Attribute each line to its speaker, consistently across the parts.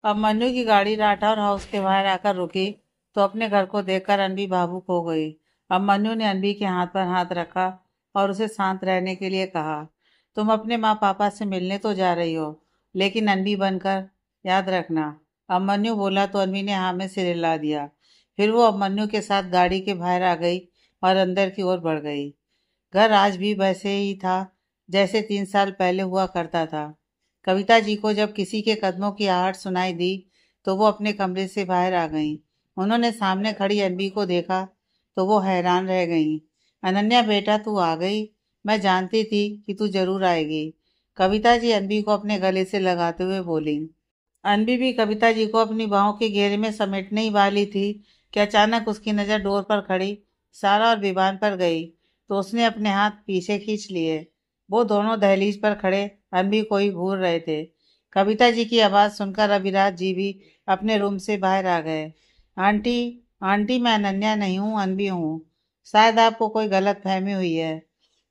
Speaker 1: अब मन्नू की गाड़ी राठौर हाउस के बाहर आकर रुकी तो अपने घर को देखकर अनबी भावुक हो गई। अब मन्नू ने अनबी के हाथ पर हाथ रखा और उसे शांत रहने के लिए कहा, तुम अपने माँ पापा से मिलने तो जा रही हो, लेकिन अनबी बनकर याद रखना। अब मन्नू बोला तो अनबी ने हाँ में सिर हिला दिया। फिर वो अब मन्नू के साथ गाड़ी के बाहर आ गई और अंदर की ओर बढ़ गई। घर आज भी वैसे ही था जैसे 3 साल पहले हुआ करता था। कविता जी को जब किसी के कदमों की आहट सुनाई दी तो वो अपने कमरे से बाहर आ गईं। उन्होंने सामने खड़ी अनबी को देखा तो वो हैरान रह गईं। अनन्या बेटा तू आ गई, मैं जानती थी कि तू जरूर आएगी। कविता जी अनबी को अपने गले से लगाते हुए बोली। अनबी भी कविता जी को अपनी बाहों के घेरे में समेटने ही वाली थी कि अचानक उसकी नज़र डोर पर खड़ी सारा और विवान पर गई तो उसने अपने हाथ पीछे खींच लिए। वो दोनों दहलीज पर खड़े अनबी को ही घूर रहे थे। कविता जी की आवाज़ सुनकर अविराज जी भी अपने रूम से बाहर आ गए। आंटी, आंटी मैं अनन्या नहीं हूँ, अनबी हूँ। शायद आपको कोई गलत फहमी हुई है।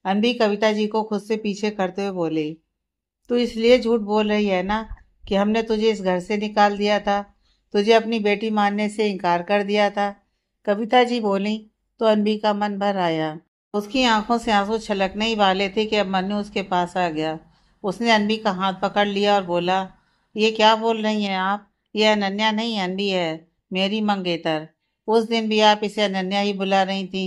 Speaker 1: अनबी कविता जी को खुद से पीछे करते हुए बोली, तू इसलिए झूठ बोल रही है ना कि हमने तुझे इस घर से निकाल दिया था, तुझे अपनी बेटी मानने से इनकार कर दिया था। कविता जी बोली तो अनबी का मन भर आया। उसकी आंखों से आंसू छलकने ही वाले थे कि अब मन्नू उसके पास आ गया। उसने अनबी का हाथ पकड़ लिया और बोला, ये क्या बोल रही हैं आप? ये अनन्या नहीं अनबी है, मेरी मंगेतर। उस दिन भी आप इसे अनन्या ही बुला रही थी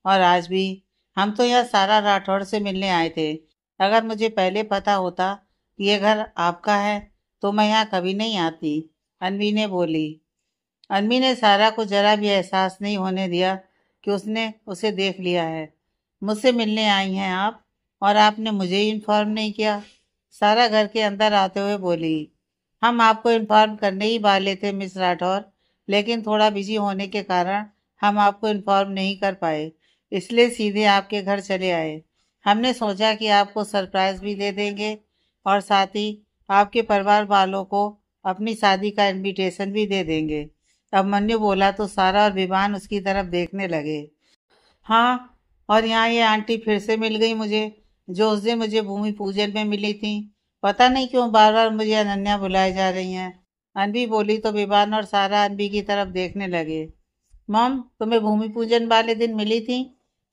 Speaker 1: और आज भी। हम तो यहाँ सारा राठौड़ से मिलने आए थे। अगर मुझे पहले पता होता कि ये घर आपका है तो मैं यहाँ कभी नहीं आती, अनबी ने बोली। अनबी ने सारा को जरा भी एहसास नहीं होने दिया कि उसने उसे देख लिया है। मुझसे मिलने आई हैं आप और आपने मुझे ही इन्फॉर्म नहीं किया, सारा घर के अंदर आते हुए बोली। हम आपको इन्फॉर्म करने ही वाले थे मिस राठौर, लेकिन थोड़ा बिजी होने के कारण हम आपको इन्फॉर्म नहीं कर पाए, इसलिए सीधे आपके घर चले आए। हमने सोचा कि आपको सरप्राइज भी दे देंगे और साथ ही आपके परिवार वालों को अपनी शादी का इनविटेशन भी दे देंगे। अब मन्नू बोला तो सारा और विवान उसकी तरफ देखने लगे। हाँ, और यहाँ ये आंटी फिर से मिल गई मुझे, जो उस दिन मुझे भूमि पूजन में मिली थी। पता नहीं क्यों बार बार मुझे अनन्या बुलाई जा रही हैं। अनबी बोली तो विवान और सारा अनबी की तरफ देखने लगे। मॉम तुम्हें भूमि पूजन वाले दिन मिली थी?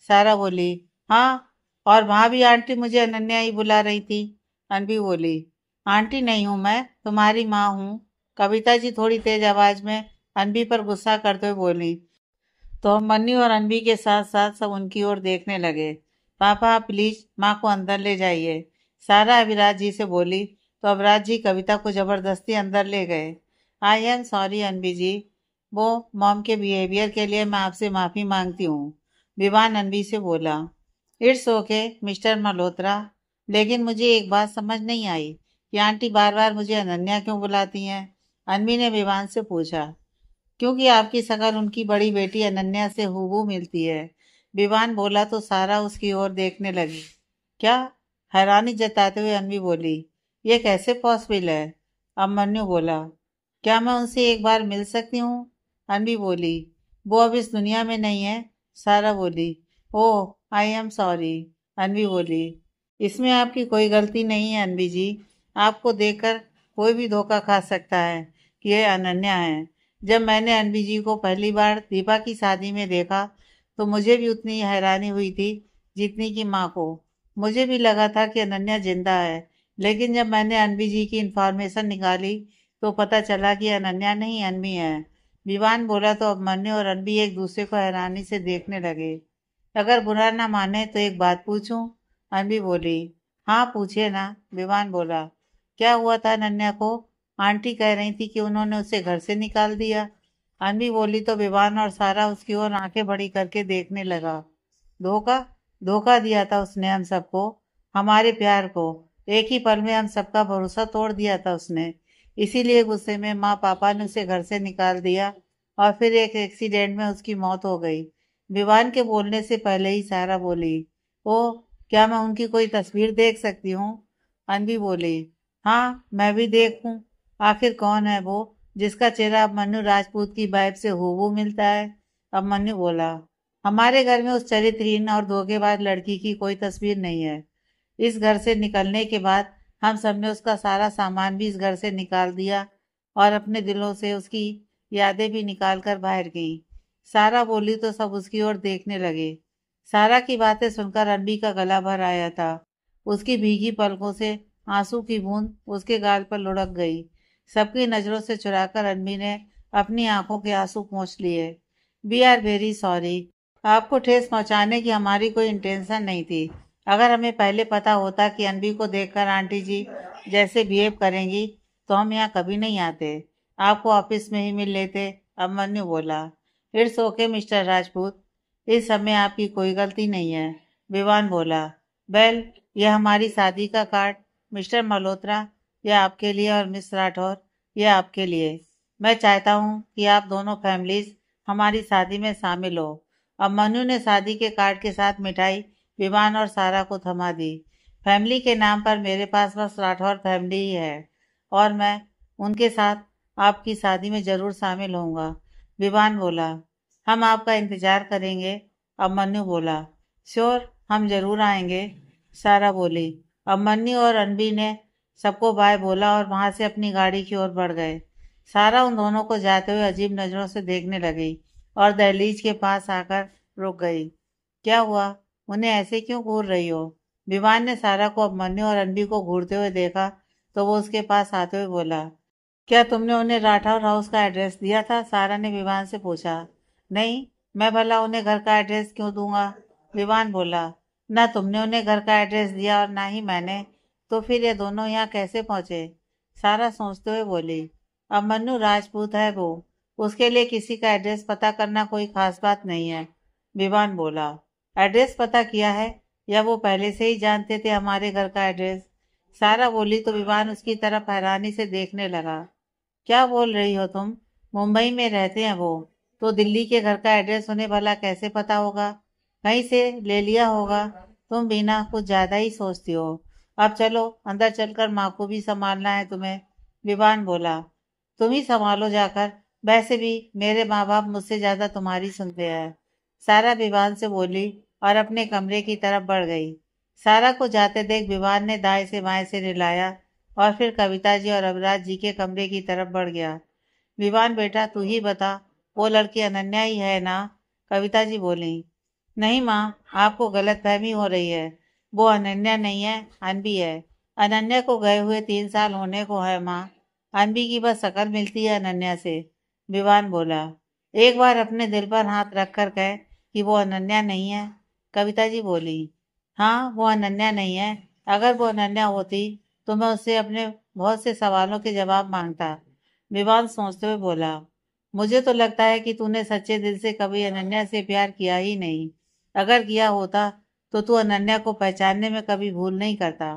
Speaker 1: सारा बोली, हाँ, और वहाँ भी आंटी मुझे अनन्या ही बुला रही थी। अनबी बोली, आंटी नहीं हूँ मैं, तुम्हारी माँ हूँ। कविता जी थोड़ी तेज आवाज में अनबी पर गुस्सा करते हुए बोली। तो हम मन्नी और अनबी के साथ साथ सब उनकी ओर देखने लगे। पापा आप प्लीज माँ को अंदर ले जाइए, सारा अविराज जी से बोली तो अविराज जी कविता को जबरदस्ती अंदर ले गए। आई एम सॉरी अनबी जी, वो मॉम के बिहेवियर के लिए मैं आपसे माफ़ी मांगती हूँ, विवान अनबी से बोला। इट्स ओके मिस्टर मल्होत्रा, लेकिन मुझे एक बात समझ नहीं आई कि आंटी बार बार मुझे अनन्या क्यों बुलाती हैं? अनबी ने विवान से पूछा। क्योंकि आपकी शक्ल उनकी बड़ी बेटी अनन्या से हूबहू मिलती है, विवान बोला तो सारा उसकी ओर देखने लगी। क्या? हैरानी जताते हुए अनवी बोली, ये कैसे पॉसिबल है? अब मन्नू बोला, क्या मैं उनसे एक बार मिल सकती हूँ? अनवी बोली, वो अब इस दुनिया में नहीं है। सारा बोली, ओह आई एम सॉरी। अनवी बोली, इसमें आपकी कोई गलती नहीं है अनवी जी, आपको देखकर कोई भी धोखा खा सकता है कि ये अनन्या है। जब मैंने अनवी जी को पहली बार दीपा की शादी में देखा तो मुझे भी उतनी हैरानी हुई थी जितनी कि माँ को। मुझे भी लगा था कि अनन्या जिंदा है, लेकिन जब मैंने अनवी जी की इंफॉर्मेशन निकाली तो पता चला कि अनन्या नहीं अनवी है। विवान बोला तो अब मन्नू और अनवी एक दूसरे को हैरानी से देखने लगे। अगर बुरा ना माने तो एक बात पूछूं? अनवी बोली, हाँ पूछिए ना, विवान बोला। क्या हुआ था अनन्या को? आंटी कह रही थी कि उन्होंने उसे घर से निकाल दिया। अनवी बोली तो विवान और सारा उसकी ओर आंखें बड़ी करके देखने लगा। धोखा? धोखा दिया था उसने हम सबको, हमारे प्यार को। एक ही पल में हम सबका भरोसा तोड़ दिया था उसने। इसीलिए गुस्से में माँ पापा ने उसे घर से निकाल दिया और फिर एक एक्सीडेंट में उसकी मौत हो गई। विवान के बोलने से पहले ही सारा बोली, ओ, क्या मैं उनकी कोई तस्वीर देख सकती हूँ? अनवी बोली, हाँ मैं भी देखूं, आखिर कौन है वो जिसका चेहरा अब मन्नू राजपूत की वाइफ से हूबहू मिलता है? अब मन्नू बोला, हमारे घर में उस चरित्रहीन और धोखेबाज लड़की की कोई तस्वीर नहीं है। इस घर से निकलने के बाद हम सबने उसका सारा सामान भी इस घर से निकाल दिया और अपने दिलों से उसकी यादें भी निकाल कर बाहर गईं। सारा बोली तो सब उसकी ओर देखने लगे। सारा की बातें सुनकर अनबी का गला भर आया था। उसकी भीगी पलकों से आंसू की बूंद उसके गाल पर लुढ़क गई। सबकी नजरों से चुराकर अनबी ने अपनी आंखों के आंसू पोंछ लिए। We are very sorry. आपको ठेस पहुंचाने की हमारी कोई इंटेंशन नहीं थी। अगर हमें पहले पता होता कि अनबी को देखकर आंटी जी जैसे बिहेव करेंगी तो हम यहाँ कभी नहीं आते। आपको ऑफिस में ही मिल लेते। अभिमन्यु बोला। इट्स ओके मिस्टर राजपूत, इस समय आपकी कोई गलती नहीं है। विवान बोला। वेल, यह हमारी शादी का कार्ड मिस्टर मल्होत्रा, यह आपके लिए, और मिस राठौर यह आपके लिए। मैं चाहता हूँ कि आप दोनों फैमिलीज हमारी शादी में शामिल हो। अब मनु ने शादी के कार्ड के साथ मिठाई विवान और सारा को थमा दी। फैमिली के नाम पर मेरे पास बस राठौर फैमिली ही है और मैं उनके साथ आपकी शादी में जरूर शामिल होऊंगा। विवान बोला। हम आपका इंतजार करेंगे। अभिमन्यु बोला। श्योर, हम जरूर आएंगे। सारा बोली। अभिमन्यु और अनबी ने सबको बाय बोला और वहां से अपनी गाड़ी की ओर बढ़ गए। सारा उन दोनों को जाते हुए अजीब नजरों से देखने लगी और दहलीज के पास आकर रुक गई। क्या हुआ? उन्हें ऐसे क्यों घूर रही हो? विवान ने सारा को अभिमन्यु और अनबी को घूरते हुए देखा तो वो उसके पास आते हुए बोला। क्या तुमने उन्हें राठौर हाउस का एड्रेस दिया था? सारा ने विवान से पूछा। नहीं, मैं भला उन्हें घर का एड्रेस क्यों दूंगा? विवान बोला। ना तुमने उन्हें घर का एड्रेस दिया और ना ही मैंने, तो फिर ये दोनों यहाँ कैसे पहुंचे? सारा सोचते हुए बोली। अब मन्नू राजपूत है वो, उसके लिए किसी का एड्रेस पता करना कोई खास बात नहीं है। विवान बोला। एड्रेस पता किया है या वो पहले से ही जानते थे हमारे घर का एड्रेस? सारा बोली तो विवान उसकी तरफ हैरानी से देखने लगा। क्या बोल रही हो तुम? मुंबई में रहते हैं वो, तो दिल्ली के घर का एड्रेस उन्हें भला कैसे पता होगा? कहीं से ले लिया होगा। तुम बिना कुछ ज्यादा ही सोचती हो। अब चलो अंदर चलकर माँ को भी संभालना है तुम्हें। विवान बोला। तुम ही संभालो जाकर, वैसे भी मेरे माँ बाप मुझसे ज्यादा तुम्हारी सुनते हैं। सारा विवान से बोली और अपने कमरे की तरफ बढ़ गई। सारा को जाते देख विवान ने दाएं से बाएं से रिलाया और फिर कविता जी और अविराज जी के कमरे की तरफ बढ़ गया। विवान बेटा, तू ही बता, वो लड़की अनन्या ही है ना? कविता जी बोली। नहीं माँ, आपको गलतफहमी हो रही है। वो अनन्या नहीं है, अनबी है। अनन्या को गए हुए 3 साल होने को है माँ। अनबी की बस शक्ल मिलती है अनन्या से। विवान बोला। एक बार अपने दिल पर हाथ रख कर कहे कि वो अनन्या नहीं है। कविता जी बोली। हाँ, वो अनन्या नहीं है। अगर वो अनन्या होती तो मैं उससे अपने बहुत से सवालों के जवाब मांगता। विवान सोचते हुए बोला। मुझे तो लगता है कि तूने सच्चे दिल से कभी अनन्या से प्यार किया ही नहीं। अगर किया होता तो तू अनन्या को पहचानने में कभी भूल नहीं करता।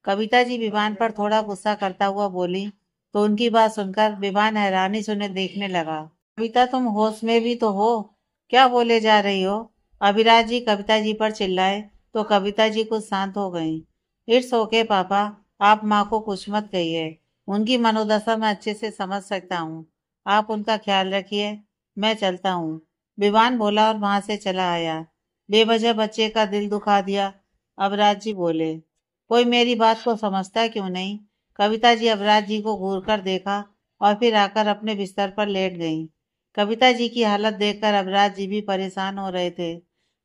Speaker 1: कविता जी विवान पर थोड़ा गुस्सा करता हुआ बोली तो उनकी बात सुनकर विवान हैरानी से उन्हें देखने लगा। कविता, तुम होश में भी तो हो, क्या बोले जा रही हो? अभिराज जी कविता जी पर चिल्लाए तो कविता जी कुछ शांत हो गईं। इट्स ओके पापा, आप माँ को कुछ मत कहिए। उनकी मनोदशा मैं अच्छे से समझ सकता हूँ। आप उनका ख्याल रखिए, मैं चलता हूँ। विवान बोला और वहां से चला आया। बेवजह बच्चे का दिल दुखा दिया। अबराज जी बोले। कोई मेरी बात को समझता क्यों नहीं? कविता जी अबराज जी को घूर कर देखा और फिर आकर अपने बिस्तर पर लेट गईं। कविता जी की हालत देखकर अबराज जी भी परेशान हो रहे थे।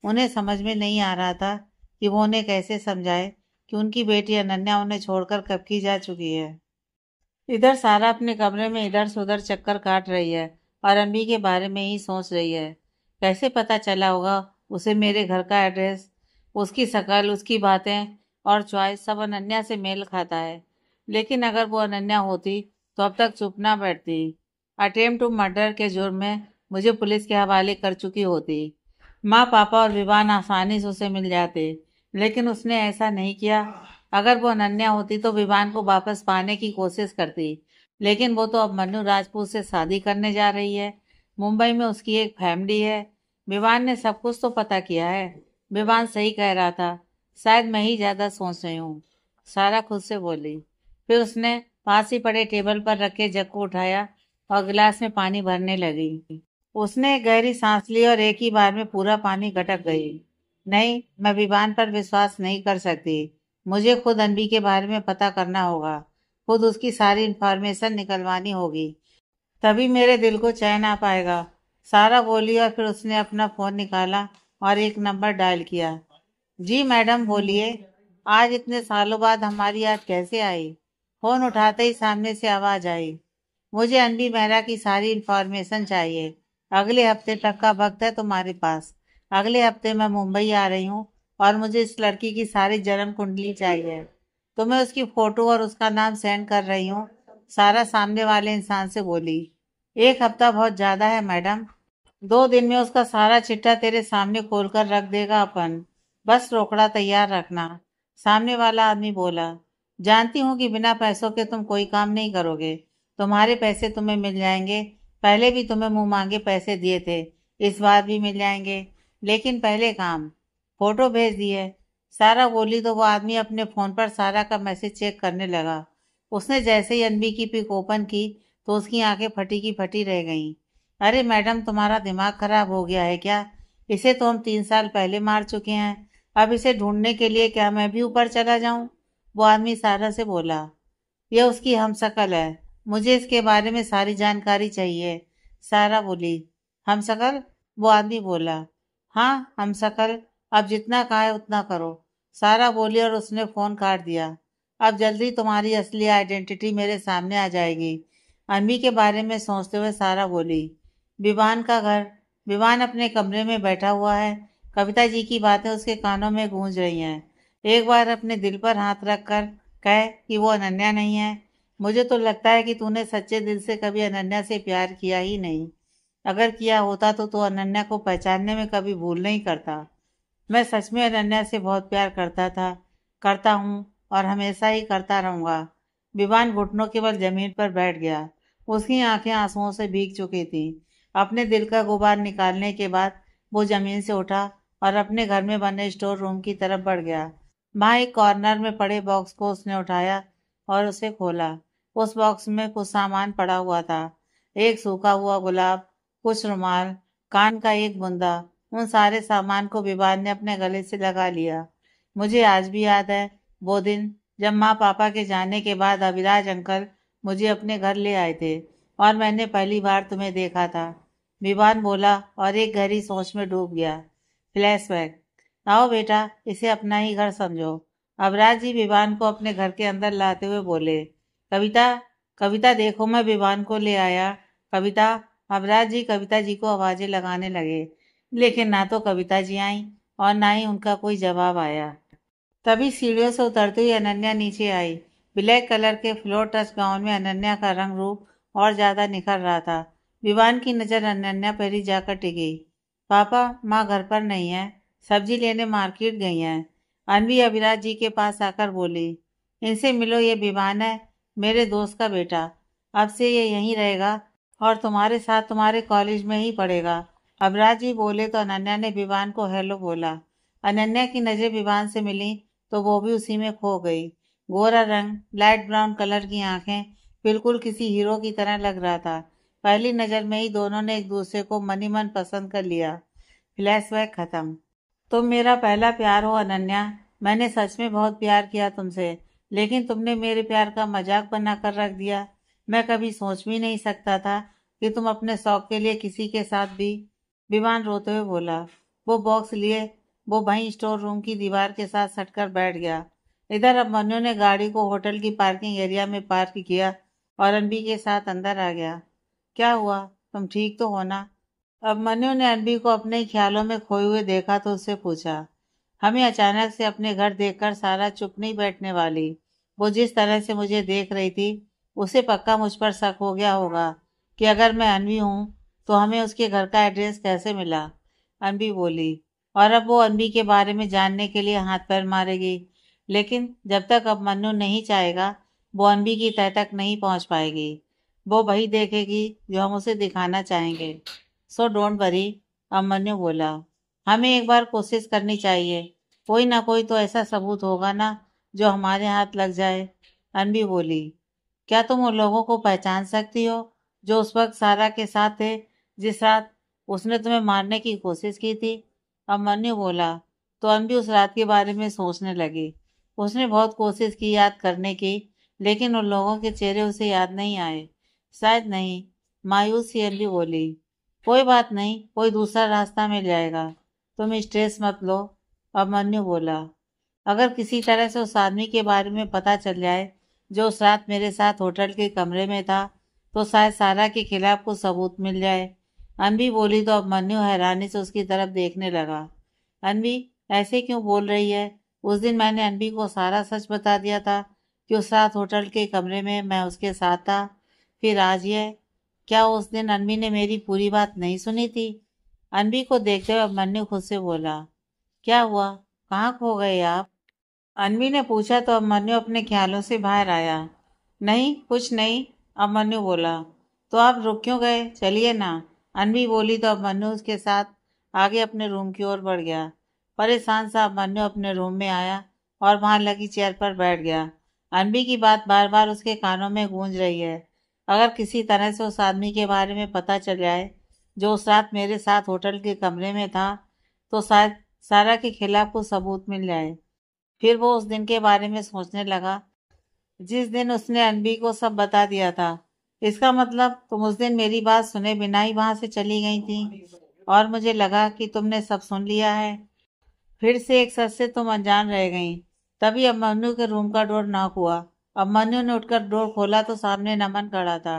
Speaker 1: उन्हें समझ में नहीं आ रहा था कि वो उन्हें कैसे समझाए कि उनकी बेटी अनन्या उन्हें छोड़कर कब की जा चुकी है। इधर सारा अपने कमरे में इधर से उधर चक्कर काट रही है और अम्मी के बारे में ही सोच रही है। कैसे पता चला होगा उसे मेरे घर का एड्रेस? उसकी शक्ल, उसकी बातें और चॉइस सब अनन्या से मेल खाता है। लेकिन अगर वो अनन्या होती तो अब तक चुप ना बैठती। अटेम्प्ट टू मर्डर के जुर्म में मुझे पुलिस के हवाले कर चुकी होती। माँ, पापा और विवान आसानी से उसे मिल जाते, लेकिन उसने ऐसा नहीं किया। अगर वो अनन्या होती तो विवान को वापस पाने की कोशिश करती, लेकिन वो तो अब मन्नू राजपूत से शादी करने जा रही है। मुंबई में उसकी एक फैमिली है। विवान ने सब कुछ तो पता किया है। विवान सही कह रहा था, शायद मैं ही ज्यादा सोच रही हूँ। सारा खुद से बोली। फिर उसने पास ही पड़े टेबल पर रखे जग को उठाया और गिलास में पानी भरने लगी। उसने एक गहरी सांस ली और एक ही बार में पूरा पानी गटक गई। नहीं, मैं विवान पर विश्वास नहीं कर सकती। मुझे खुद अनबी के बारे में पता करना होगा। खुद उसकी सारी इंफॉर्मेशन निकलवानी होगी, तभी मेरे दिल को चैन आ पाएगा। सारा बोली और फिर उसने अपना फोन निकाला और एक नंबर डायल किया। जी मैडम बोलिए, आज इतने सालों बाद हमारी याद कैसे आई? फोन उठाते ही सामने से आवाज आई, मुझे अनबी मेहरा की सारी इंफॉर्मेशन चाहिए। अगले हफ्ते तक का वक्त है तुम्हारे पास। अगले हफ्ते मैं मुंबई आ रही हूँ और मुझे इस लड़की की सारी जन्म कुंडली चाहिए। तो मैं उसकी फोटो और उसका नाम सेंड कर रही हूँ। सारा सामने वाले इंसान से बोली। एक हफ्ता बहुत ज्यादा है मैडम, 2 दिन में उसका सारा चिट्ठा तेरे सामने खोलकर रख देगा अपन। बस रोकड़ा तैयार रखना। सामने वाला आदमी बोला, जानती हूँ कि बिना पैसों के तुम कोई काम नहीं करोगे। तुम्हारे पैसे तुम्हें मिल जाएंगे। पहले भी तुम्हें मुंह मांगे पैसे दिए थे, इस बार भी मिल जाएंगे, लेकिन पहले काम। फोटो भेज दिए। सारा बोली तो वो आदमी अपने फोन पर सारा का मैसेज चेक करने लगा। उसने जैसे ही अनबी की पिक ओपन की तो उसकी आंखें फटी की फटी रह गईं। अरे मैडम, तुम्हारा दिमाग खराब हो गया है क्या? इसे तो हम 3 साल पहले मार चुके हैं। अब इसे ढूंढने के लिए क्या मैं भी ऊपर चला जाऊं? वो आदमी सारा से बोला। यह उसकी हमशक्ल है, मुझे इसके बारे में सारी जानकारी चाहिए। सारा बोली, हमशक्ल? वो आदमी बोला, हाँ हमशक्ल। अब जितना कहा है उतना करो। सारा बोली और उसने फोन काट दिया। अब जल्दी तुम्हारी असली आइडेंटिटी मेरे सामने आ जाएगी। अनबी के बारे में सोचते हुए सारा बोली, विवान का घर। विवान अपने कमरे में बैठा हुआ है। कविता जी की बातें उसके कानों में गूंज रही हैं। एक बार अपने दिल पर हाथ रख कर कहे कि वो अनन्या नहीं है। मुझे तो लगता है कि तूने सच्चे दिल से कभी अनन्या से प्यार किया ही नहीं। अगर किया होता तो तू अनन्या को पहचानने में कभी भूल नहीं करता। मैं सच में अनन्या से बहुत प्यार करता था, करता हूँ और हमेशा ही करता रहूंगा। विवान घुटनों के बल जमीन पर बैठ गया। उसकी आंखें आंसुओं से भीग चुकी थी। अपने दिल का गुबार निकालने के बाद वो जमीन से उठा और अपने घर में बने स्टोर रूम की तरफ बढ़ गया। वहां एक कॉर्नर में पड़े बॉक्स को उसने उठाया और उसे खोला। उस बॉक्स में कुछ सामान पड़ा हुआ था। एक सूखा हुआ गुलाब, कुछ रुमाल, कान का एक बुंदा। उन सारे सामान को विवान ने अपने गले से लगा लिया। मुझे आज भी याद है वो दिन जब माँ पापा के जाने के बाद अविराज अंकल मुझे अपने घर ले आए थे और मैंने पहली बार तुम्हें देखा था। विवान बोला और एक गहरी सोच में डूब गया। फ्लैशबैक। आओ बेटा, इसे अपना ही घर समझो। अविराज जी विवान को अपने घर के अंदर लाते हुए बोले, कविता, कविता देखो मैं विवान को ले आया। कविता। अविराज जी कविता जी को आवाजें लगाने लगे, लेकिन ना तो कविता जी आई और ना ही उनका कोई जवाब आया। तभी सीढ़ियों से उतरते हुए अनन्या नीचे आई। ब्लैक कलर के फ्लोर टच गाउन में अनन्या का रंग रूप और ज्यादा निखर रहा था। विवान की नजर अनन्या पर ही जाकर टिकी। पापा, माँ घर पर नहीं है, सब्जी लेने मार्केट गई हैं। अनवी अविराज जी के पास आकर बोली, इनसे मिलो, ये विवान है, मेरे दोस्त का बेटा। अब से ये यहीं रहेगा और तुम्हारे साथ तुम्हारे कॉलेज में ही पढ़ेगा। अविराज जी बोले तो अनन्या ने विवान को हेलो बोला। अनन्या की नजर विवान से मिली तो वो भी उसी में खो गई। गोरा रंग, लाइट ब्राउन कलर की आंखें, बिल्कुल किसी हीरो की तरह लग रहा था। पहली नजर में ही दोनों ने एक दूसरे को मनी मन पसंद कर लिया। फ्लैशबैक खत्म। तुम मेरा पहला प्यार हो अनन्या। मैंने सच में बहुत प्यार किया तुमसे, लेकिन तुमने मेरे प्यार का मजाक बनाकर रख दिया। मैं कभी सोच भी नहीं सकता था कि तुम अपने शौक के लिए किसी के साथ भी। विवान रोते हुए बोला। वो बॉक्स लिए वो वहीं स्टोर रूम की दीवार के साथ सटकर बैठ गया। इधर अब मनु ने गाड़ी को होटल की पार्किंग एरिया में पार्क किया और अनबी के साथ अंदर आ गया। क्या हुआ, तुम ठीक तो हो ना? अब मनु ने अनबी को अपने ही ख्यालों में खोए हुए देखा तो उससे पूछा। हमें अचानक से अपने घर देखकर सारा चुप नहीं बैठने वाली। वो जिस तरह से मुझे देख रही थी, उसे पक्का मुझ पर शक हो गया होगा कि अगर मैं अनवी हूँ तो हमें उसके घर का एड्रेस कैसे मिला। अनवी बोली, और अब वो अनवी के बारे में जानने के लिए हाथ पैर मारेगी। लेकिन जब तक अब मन्नू नहीं चाहेगा, वो अनवी की तह तक नहीं पहुंच पाएगी। वो वही देखेगी जो हम उसे दिखाना चाहेंगे। सो डोंट वरी, अब मन्नू बोला। हमें एक बार कोशिश करनी चाहिए, कोई ना कोई तो ऐसा सबूत होगा ना जो हमारे हाथ लग जाए। अनवी बोली, क्या तुम उन लोगों को पहचान सकती हो जो उस वक्त सारा के साथ थे, जिस रात उसने तुम्हें मारने की कोशिश की थी? अब मन्नू बोला तो अनवी उस रात के बारे में सोचने लगी। उसने बहुत कोशिश की याद करने की, लेकिन उन लोगों के चेहरे उसे याद नहीं आए। शायद नहीं, मायूस ही अन्वी बोली। कोई बात नहीं, कोई दूसरा रास्ता मिल जाएगा, तुम स्ट्रेस मत लो, अभिमन्यु बोला। अगर किसी तरह से उस आदमी के बारे में पता चल जाए जो उस रात मेरे साथ होटल के कमरे में था, तो शायद सारा के खिलाफ कुछ सबूत मिल जाए। अनवी बोली तो अभिमन्यु हैरानी से उसकी तरफ देखने लगा। अनवी ऐसे क्यों बोल रही है? उस दिन मैंने अनवी को सारा सच बता दिया था कि उस रात होटल के कमरे में मैं उसके साथ था। फिर आज ये, क्या उस दिन अनवी ने मेरी पूरी बात नहीं सुनी थी? अनवी को देखते हुए अभिमन्यु खुद से बोला। क्या हुआ, कहाँ खो गए आप? अनवी ने पूछा तो अभिमन्यु अपने ख्यालों से बाहर आया। नहीं, कुछ नहीं, अभिमन्यु बोला। तो आप रुक क्यों गए? चलिए ना, अनवी बोली तो अभिमन्यु उसके साथ आगे अपने रूम की ओर बढ़ गया। परेशान सा अभिमन्यु अपने रूम में आया और वहां लगी चेयर पर बैठ गया। अनवी की बात बार बार उसके कानों में गूंज रही है। अगर किसी तरह से उस आदमी के बारे में पता चल जाए जो उस रात मेरे साथ होटल के कमरे में था, तो शायद सारा के खिलाफ कुछ सबूत मिल जाए। फिर वो उस दिन के बारे में सोचने लगा जिस दिन उसने अनबी को सब बता दिया था। इसका मतलब तुम उस दिन मेरी बात सुने बिना ही वहां से चली गई थी और मुझे लगा कि तुमने सब सुन लिया है। फिर से एक सच से तुम अनजान रह गई। तभी अभिमन्यु के रूम का डोर नॉक हुआ। अभिमन्यु ने उठकर डोर खोला तो सामने नमन खड़ा था।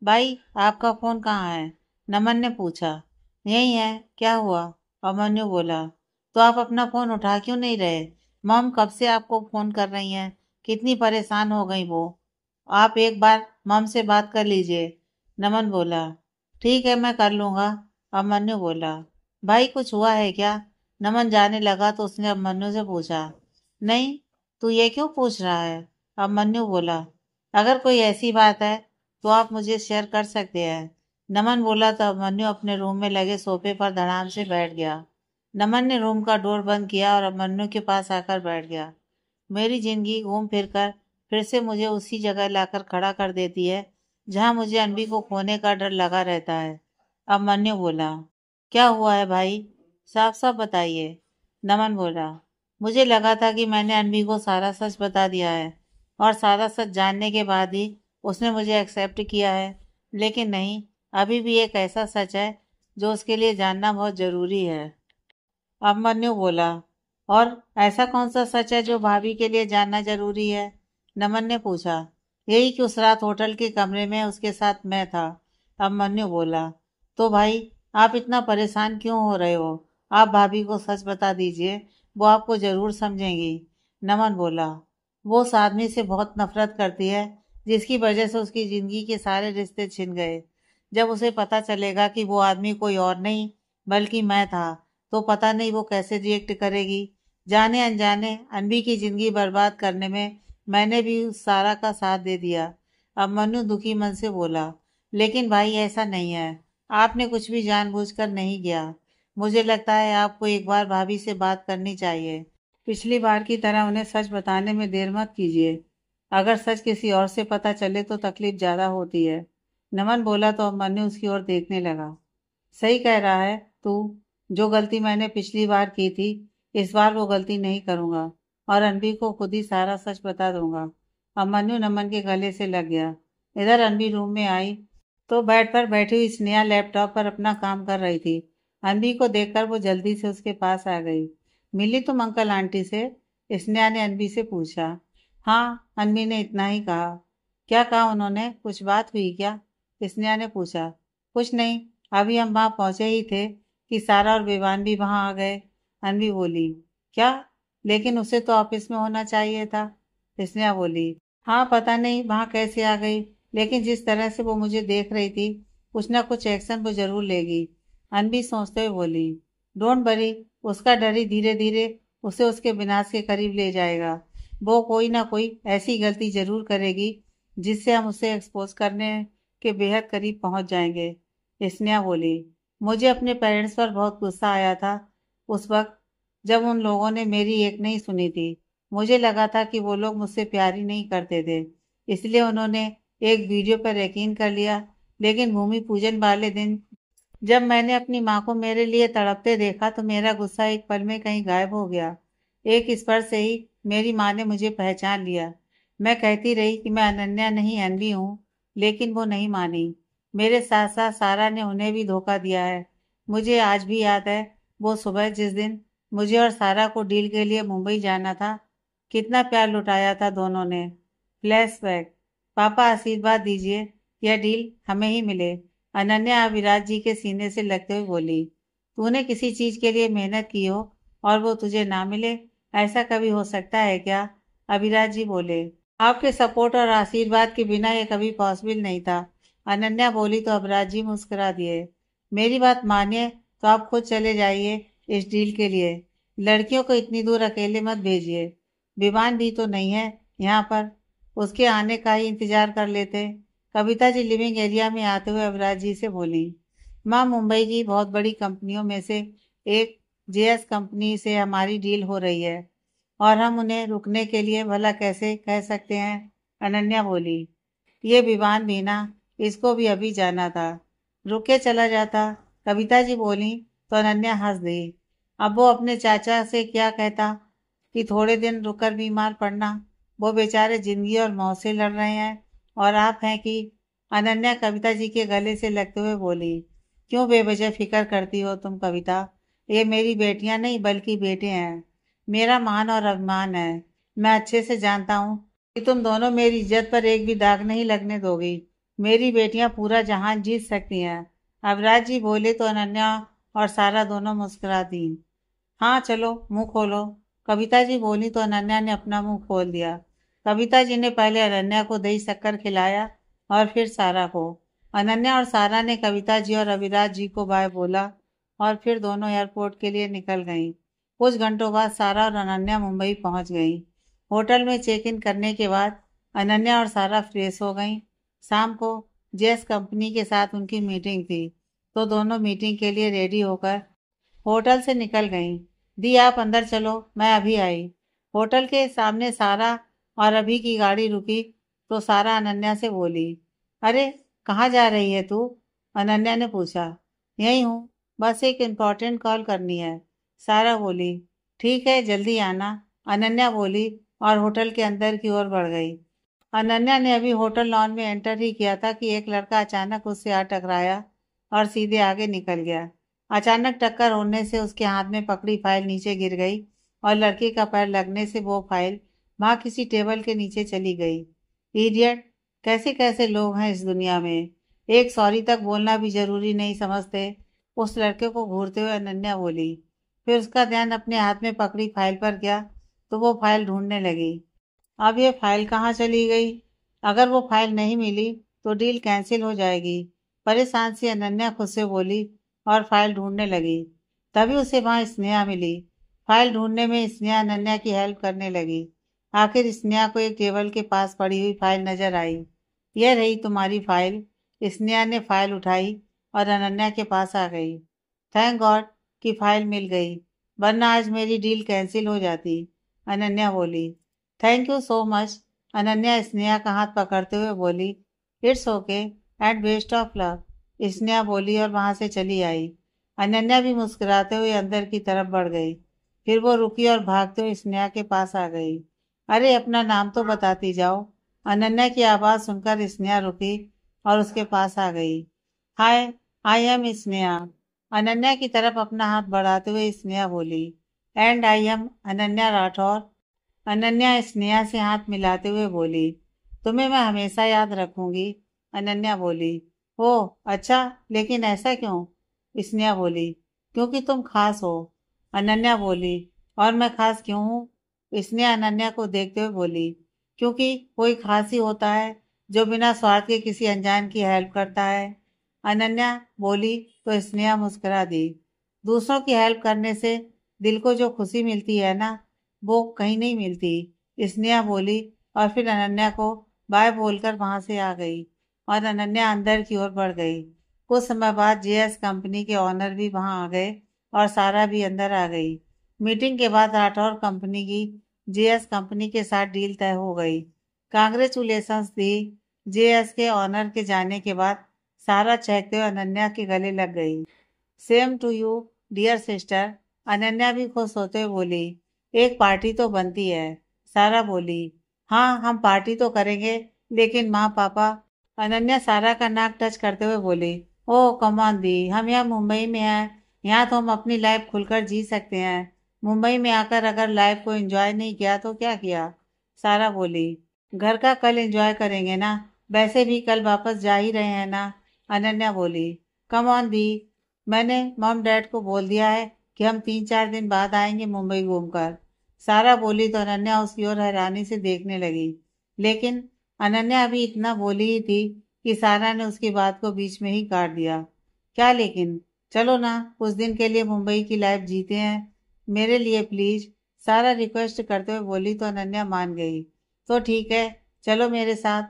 Speaker 1: भाई, आपका फोन कहाँ है? नमन ने पूछा। यही है, क्या हुआ? अभिमन्यु बोला। तो आप अपना फोन उठा क्यों नहीं रहे? मॉम कब से आपको फोन कर रही हैं, कितनी परेशान हो गई वो। आप एक बार मॉम से बात कर लीजिए, नमन बोला। ठीक है, मैं कर लूंगा, अभिमन्यु बोला। भाई, कुछ हुआ है क्या? नमन जाने लगा तो उसने अभिमन्यु से पूछा। नहीं, तू ये क्यों पूछ रहा है? अभिमन्यु बोला। अगर कोई ऐसी बात है तो आप मुझे शेयर कर सकते हैं, नमन बोला तो अभिमन्यु अपने रूम में लगे सोफे पर धड़ाम से बैठ गया। नमन ने रूम का डोर बंद किया और अभिमन्यु के पास आकर बैठ गया। मेरी जिंदगी घूम फिर कर फिर से मुझे उसी जगह लाकर खड़ा कर देती है जहां मुझे अनबी को खोने का डर लगा रहता है, अभिमन्यु बोला। क्या हुआ है भाई, साफ साफ बताइए, नमन बोला। मुझे लगा था कि मैंने अनबी को सारा सच बता दिया है और सारा सच जानने के बाद ही उसने मुझे एक्सेप्ट किया है, लेकिन नहीं, अभी भी एक ऐसा सच है जो उसके लिए जानना बहुत जरूरी है, अभिमन्यु बोला। और ऐसा कौन सा सच है जो भाभी के लिए जानना जरूरी है? नमन ने पूछा। यही कि उस रात होटल के कमरे में उसके साथ मैं था, अभिमन्यु बोला। तो भाई, आप इतना परेशान क्यों हो रहे हो? आप भाभी को सच बता दीजिए, वो आपको जरूर समझेंगी, नमन बोला। वो उस आदमी से बहुत नफरत करती है जिसकी वजह से उसकी जिंदगी के सारे रिश्ते छिन गए। जब उसे पता चलेगा कि वो आदमी कोई और नहीं बल्कि मैं था, तो पता नहीं वो कैसे रिएक्ट करेगी। जाने अनजाने अनबी की जिंदगी बर्बाद करने में मैंने भी उस सारा का साथ दे दिया, अब मनु दुखी मन से बोला। लेकिन भाई, ऐसा नहीं है, आपने कुछ भी जानबूझकर नहीं किया। मुझे लगता है आपको एक बार भाभी से बात करनी चाहिए। पिछली बार की तरह उन्हें सच बताने में देर मत कीजिए। अगर सच किसी और से पता चले तो तकलीफ ज्यादा होती है, नमन बोला तो मनु उसकी ओर देखने लगा। सही कह रहा है तू। जो गलती मैंने पिछली बार की थी, इस बार वो गलती नहीं करूंगा और अनवी को खुद ही सारा सच बता दूंगा। अभिमन्यु नमन के गले से लग गया। इधर अनवी रूम में आई तो बेड पर बैठी हुई स्नेहा लैपटॉप पर अपना काम कर रही थी। अनवी को देखकर वो जल्दी से उसके पास आ गई। मिली तुम अंकल आंटी से? स्नेहा ने अनवी से पूछा। हाँ, अनवी ने इतना ही कहा। क्या कहा उन्होंने, कुछ बात हुई क्या? स्नेहा ने पूछा। कुछ नहीं, अभी हम वहां पहुंचे ही थे कि सारा और विवान भी वहां आ गए, अनवी बोली। क्या? लेकिन उसे तो ऑफिस में होना चाहिए था, स्नेहा बोली। हाँ, पता नहीं वहां कैसे आ गई, लेकिन जिस तरह से वो मुझे देख रही थी, कुछ ना कुछ एक्शन वो जरूर लेगी, अनवी सोचते हुए बोली। डोंट वरी, उसका डर ही धीरे धीरे उसे उसके विनाश के करीब ले जाएगा। वो कोई ना कोई ऐसी गलती जरूर करेगी जिससे हम उसे एक्सपोज करने के बेहद करीब पहुंच जाएंगे, स्नेहा बोली। मुझे अपने पेरेंट्स पर बहुत गुस्सा आया था उस वक्त जब उन लोगों ने मेरी एक नहीं सुनी थी। मुझे लगा था कि वो लोग मुझसे प्यार ही नहीं करते थे, इसलिए उन्होंने एक वीडियो पर यकीन कर लिया। लेकिन भूमि पूजन वाले दिन जब मैंने अपनी माँ को मेरे लिए तड़पते देखा तो मेरा गुस्सा एक पल में कहीं गायब हो गया। एक स्पर्श से ही मेरी माँ ने मुझे पहचान लिया। मैं कहती रही कि मैं अनन्या नहीं एनवी हूँ, लेकिन वो नहीं मानी। मेरे साथ साथ सारा ने उन्हें भी धोखा दिया है। मुझे आज भी याद है वो सुबह जिस दिन मुझे और सारा को डील के लिए मुंबई जाना था। कितना प्यार लुटाया था दोनों ने। फ्लैशबैक। पापा आशीर्वाद दीजिए, यह डील हमें ही मिले। अनन्या अविराज जी के सीने से लगते हुए बोली। तूने किसी चीज के लिए मेहनत की हो और वो तुझे ना मिले, ऐसा कभी हो सकता है क्या? अविराज जी बोले। आपके सपोर्ट और आशीर्वाद के बिना ये कभी पॉसिबल नहीं था। अनन्या बोली तो अविराज जी मुस्कुरा दिए। मेरी बात मानिए तो आप खुद चले जाइए इस डील के लिए। लड़कियों को इतनी दूर अकेले मत भेजिए। विमान भी तो नहीं है यहाँ पर, उसके आने का ही इंतजार कर लेते। कविता जी लिविंग एरिया में आते हुए अविराज जी से बोली। माँ, मुंबई की बहुत बड़ी कंपनियों में से एक जेएस कंपनी से हमारी डील हो रही है और हम उन्हें रुकने के लिए भला कैसे कह सकते हैं? अनन्या बोली। ये विमान भी ना, इसको भी अभी जाना था, रुक के चला जाता। कविता जी बोली तो अनन्या हंस दी। अब वो अपने चाचा से क्या कहता कि थोड़े दिन रुककर बीमार पड़ना। वो बेचारे जिंदगी और मौत से लड़ रहे हैं और आप हैं कि। अनन्या कविता जी के गले से लगते हुए बोली। क्यों बेवजह फिक्र करती हो तुम कविता? ये मेरी बेटियां नहीं बल्कि बेटे हैं, मेरा मान और अभिमान है। मैं अच्छे से जानता हूँ कि तुम दोनों मेरी इज्जत पर एक भी दाग नहीं लगने दोगी। मेरी बेटियां पूरा जहान जीत सकती हैं। अविराज जी बोले तो अनन्या और सारा दोनों मुस्कुरा दी। हाँ चलो मुंह खोलो। कविता जी बोली तो अनन्या ने अपना मुंह खोल दिया। कविता जी ने पहले अनन्या को दही शक्कर खिलाया और फिर सारा को। अनन्या और सारा ने कविता जी और अविराज जी को बाय बोला और फिर दोनों एयरपोर्ट के लिए निकल गईं। कुछ घंटों बाद सारा और अनन्या मुंबई पहुंच गईं। होटल में चेक इन करने के बाद अनन्या और सारा फ्रेश हो गईं। शाम को जेस कंपनी के साथ उनकी मीटिंग थी, तो दोनों मीटिंग के लिए रेडी होकर होटल से निकल गईं। दी, आप अंदर चलो, मैं अभी आई। होटल के सामने सारा और अभी की गाड़ी रुकी तो सारा अनन्या से बोली। अरे, कहाँ जा रही है तू? अनन्या ने पूछा। यही हूँ, बस एक इम्पोर्टेंट कॉल करनी है। सारा बोली। ठीक है, जल्दी आना। अनन्या बोली और होटल के अंदर की ओर बढ़ गई। अनन्या ने अभी होटल लॉन में एंटर ही किया था कि एक लड़का अचानक उससे आ टकराया और सीधे आगे निकल गया। अचानक टक्कर होने से उसके हाथ में पकड़ी फाइल नीचे गिर गई और लड़के का पैर लगने से वो फाइल वहां किसी टेबल के नीचे चली गई। इडियट! कैसे कैसे लोग हैं इस दुनिया में, एक सॉरी तक बोलना भी जरूरी नहीं समझते। उस लड़के को घूरते हुए अनन्या बोली। फिर उसका ध्यान अपने हाथ में पकड़ी फाइल पर गया तो वो फाइल ढूंढने लगी। अब ये फाइल कहाँ चली गई? अगर वो फाइल नहीं मिली तो डील कैंसिल हो जाएगी। परेशान सी अनन्या खुद से बोली और फाइल ढूंढने लगी। तभी उसे वहां स्नेहा मिली। फाइल ढूंढने में स्नेहा अनन्या की हेल्प करने लगी। आखिर स्नेहा को एक टेबल के पास पड़ी हुई फाइल नजर आई। यह रही तुम्हारी फाइल। स्नेहा ने फाइल उठाई और अनन्या के पास आ गई। थैंक गॉड कि फाइल मिल गई, वरना आज मेरी डील कैंसिल हो जाती। अनन्या बोली। Thank you so much. Ananya Sneha का हाथ पकड़ते हुए बोली। It's okay and best of luck. Sneha बोली और वहां से चली आई। अनन्या भी मुस्कुराते हुए अंदर की तरफ बढ़ गई। फिर वो रुकी और भागते हुए स्नेहा के पास आ गई। अरे, अपना नाम तो बताती जाओ। अनन्या की आवाज सुनकर स्नेहा रुकी और उसके पास आ गई। हाय, आई एम स्नेहा। अनन्या की तरफ अपना हाथ बढ़ाते हुए स्नेहा बोली। And I am Ananya Rathore. Ananya Sneha से हाथ मिलाते हुए बोली। तुम्हें मैं हमेशा याद रखूंगी। अनन्या बोली। ओह अच्छा, लेकिन ऐसा क्यों? स्नेहा बोली। क्योंकि तुम खास हो। अनन्या बोली। और मैं खास क्यों हूँ? स्नेहा अनन्या को देखते हुए बोली। क्योंकि कोई खास ही होता है जो बिना स्वार्थ के किसी अनजान की हेल्प करता है। अनन्या बोली तो स्नेहा मुस्कुरा दी। दूसरों की हेल्प करने से दिल को जो खुशी मिलती है ना, वो कहीं नहीं मिलती। स्नेहा बोली और फिर अनन्या को बाय बोलकर वहां से आ गई और अनन्या अंदर की ओर बढ़ गई। कुछ समय बाद जेएस कंपनी के ऑनर भी वहां आ गए और सारा भी अंदर आ गई। मीटिंग के बाद राठौर कंपनी की जेएस कंपनी के साथ डील तय हो गई। कांग्रेचुलेशंस दी। जेएस के ऑनर के जाने के बाद सारा चहकते हुए अनन्या के गले लग गई। Same to you dear sister. Ananya भी खुश होते हुए बोली। एक पार्टी तो बनती है। सारा बोली। हाँ, हम पार्टी तो करेंगे, लेकिन माँ पापा। अनन्या सारा का नाक टच करते हुए बोली। ओह कम ऑन दी, हम यहाँ मुंबई में हैं। यहाँ तो हम अपनी लाइफ खुलकर जी सकते हैं। मुंबई में आकर अगर लाइफ को एंजॉय नहीं किया तो क्या किया? सारा बोली। घर का कल एंजॉय करेंगे ना, वैसे भी कल वापस जा ही रहे हैं ना। अनन्या बोली। कम ऑन दी, मैंने मॉम डैड को बोल दिया है कि हम 3-4 दिन बाद आएंगे मुंबई घूमकर। सारा बोली तो अनन्या उसकी ओर हैरानी से देखने लगी। लेकिन अनन्या अभी इतना बोली ही थी कि सारा ने उसकी बात को बीच में ही काट दिया। क्या लेकिन? चलो ना, कुछ दिन के लिए मुंबई की लाइफ जीते हैं, मेरे लिए प्लीज। सारा रिक्वेस्ट करते हुए बोली तो अनन्या मान गई। तो ठीक है, चलो मेरे साथ।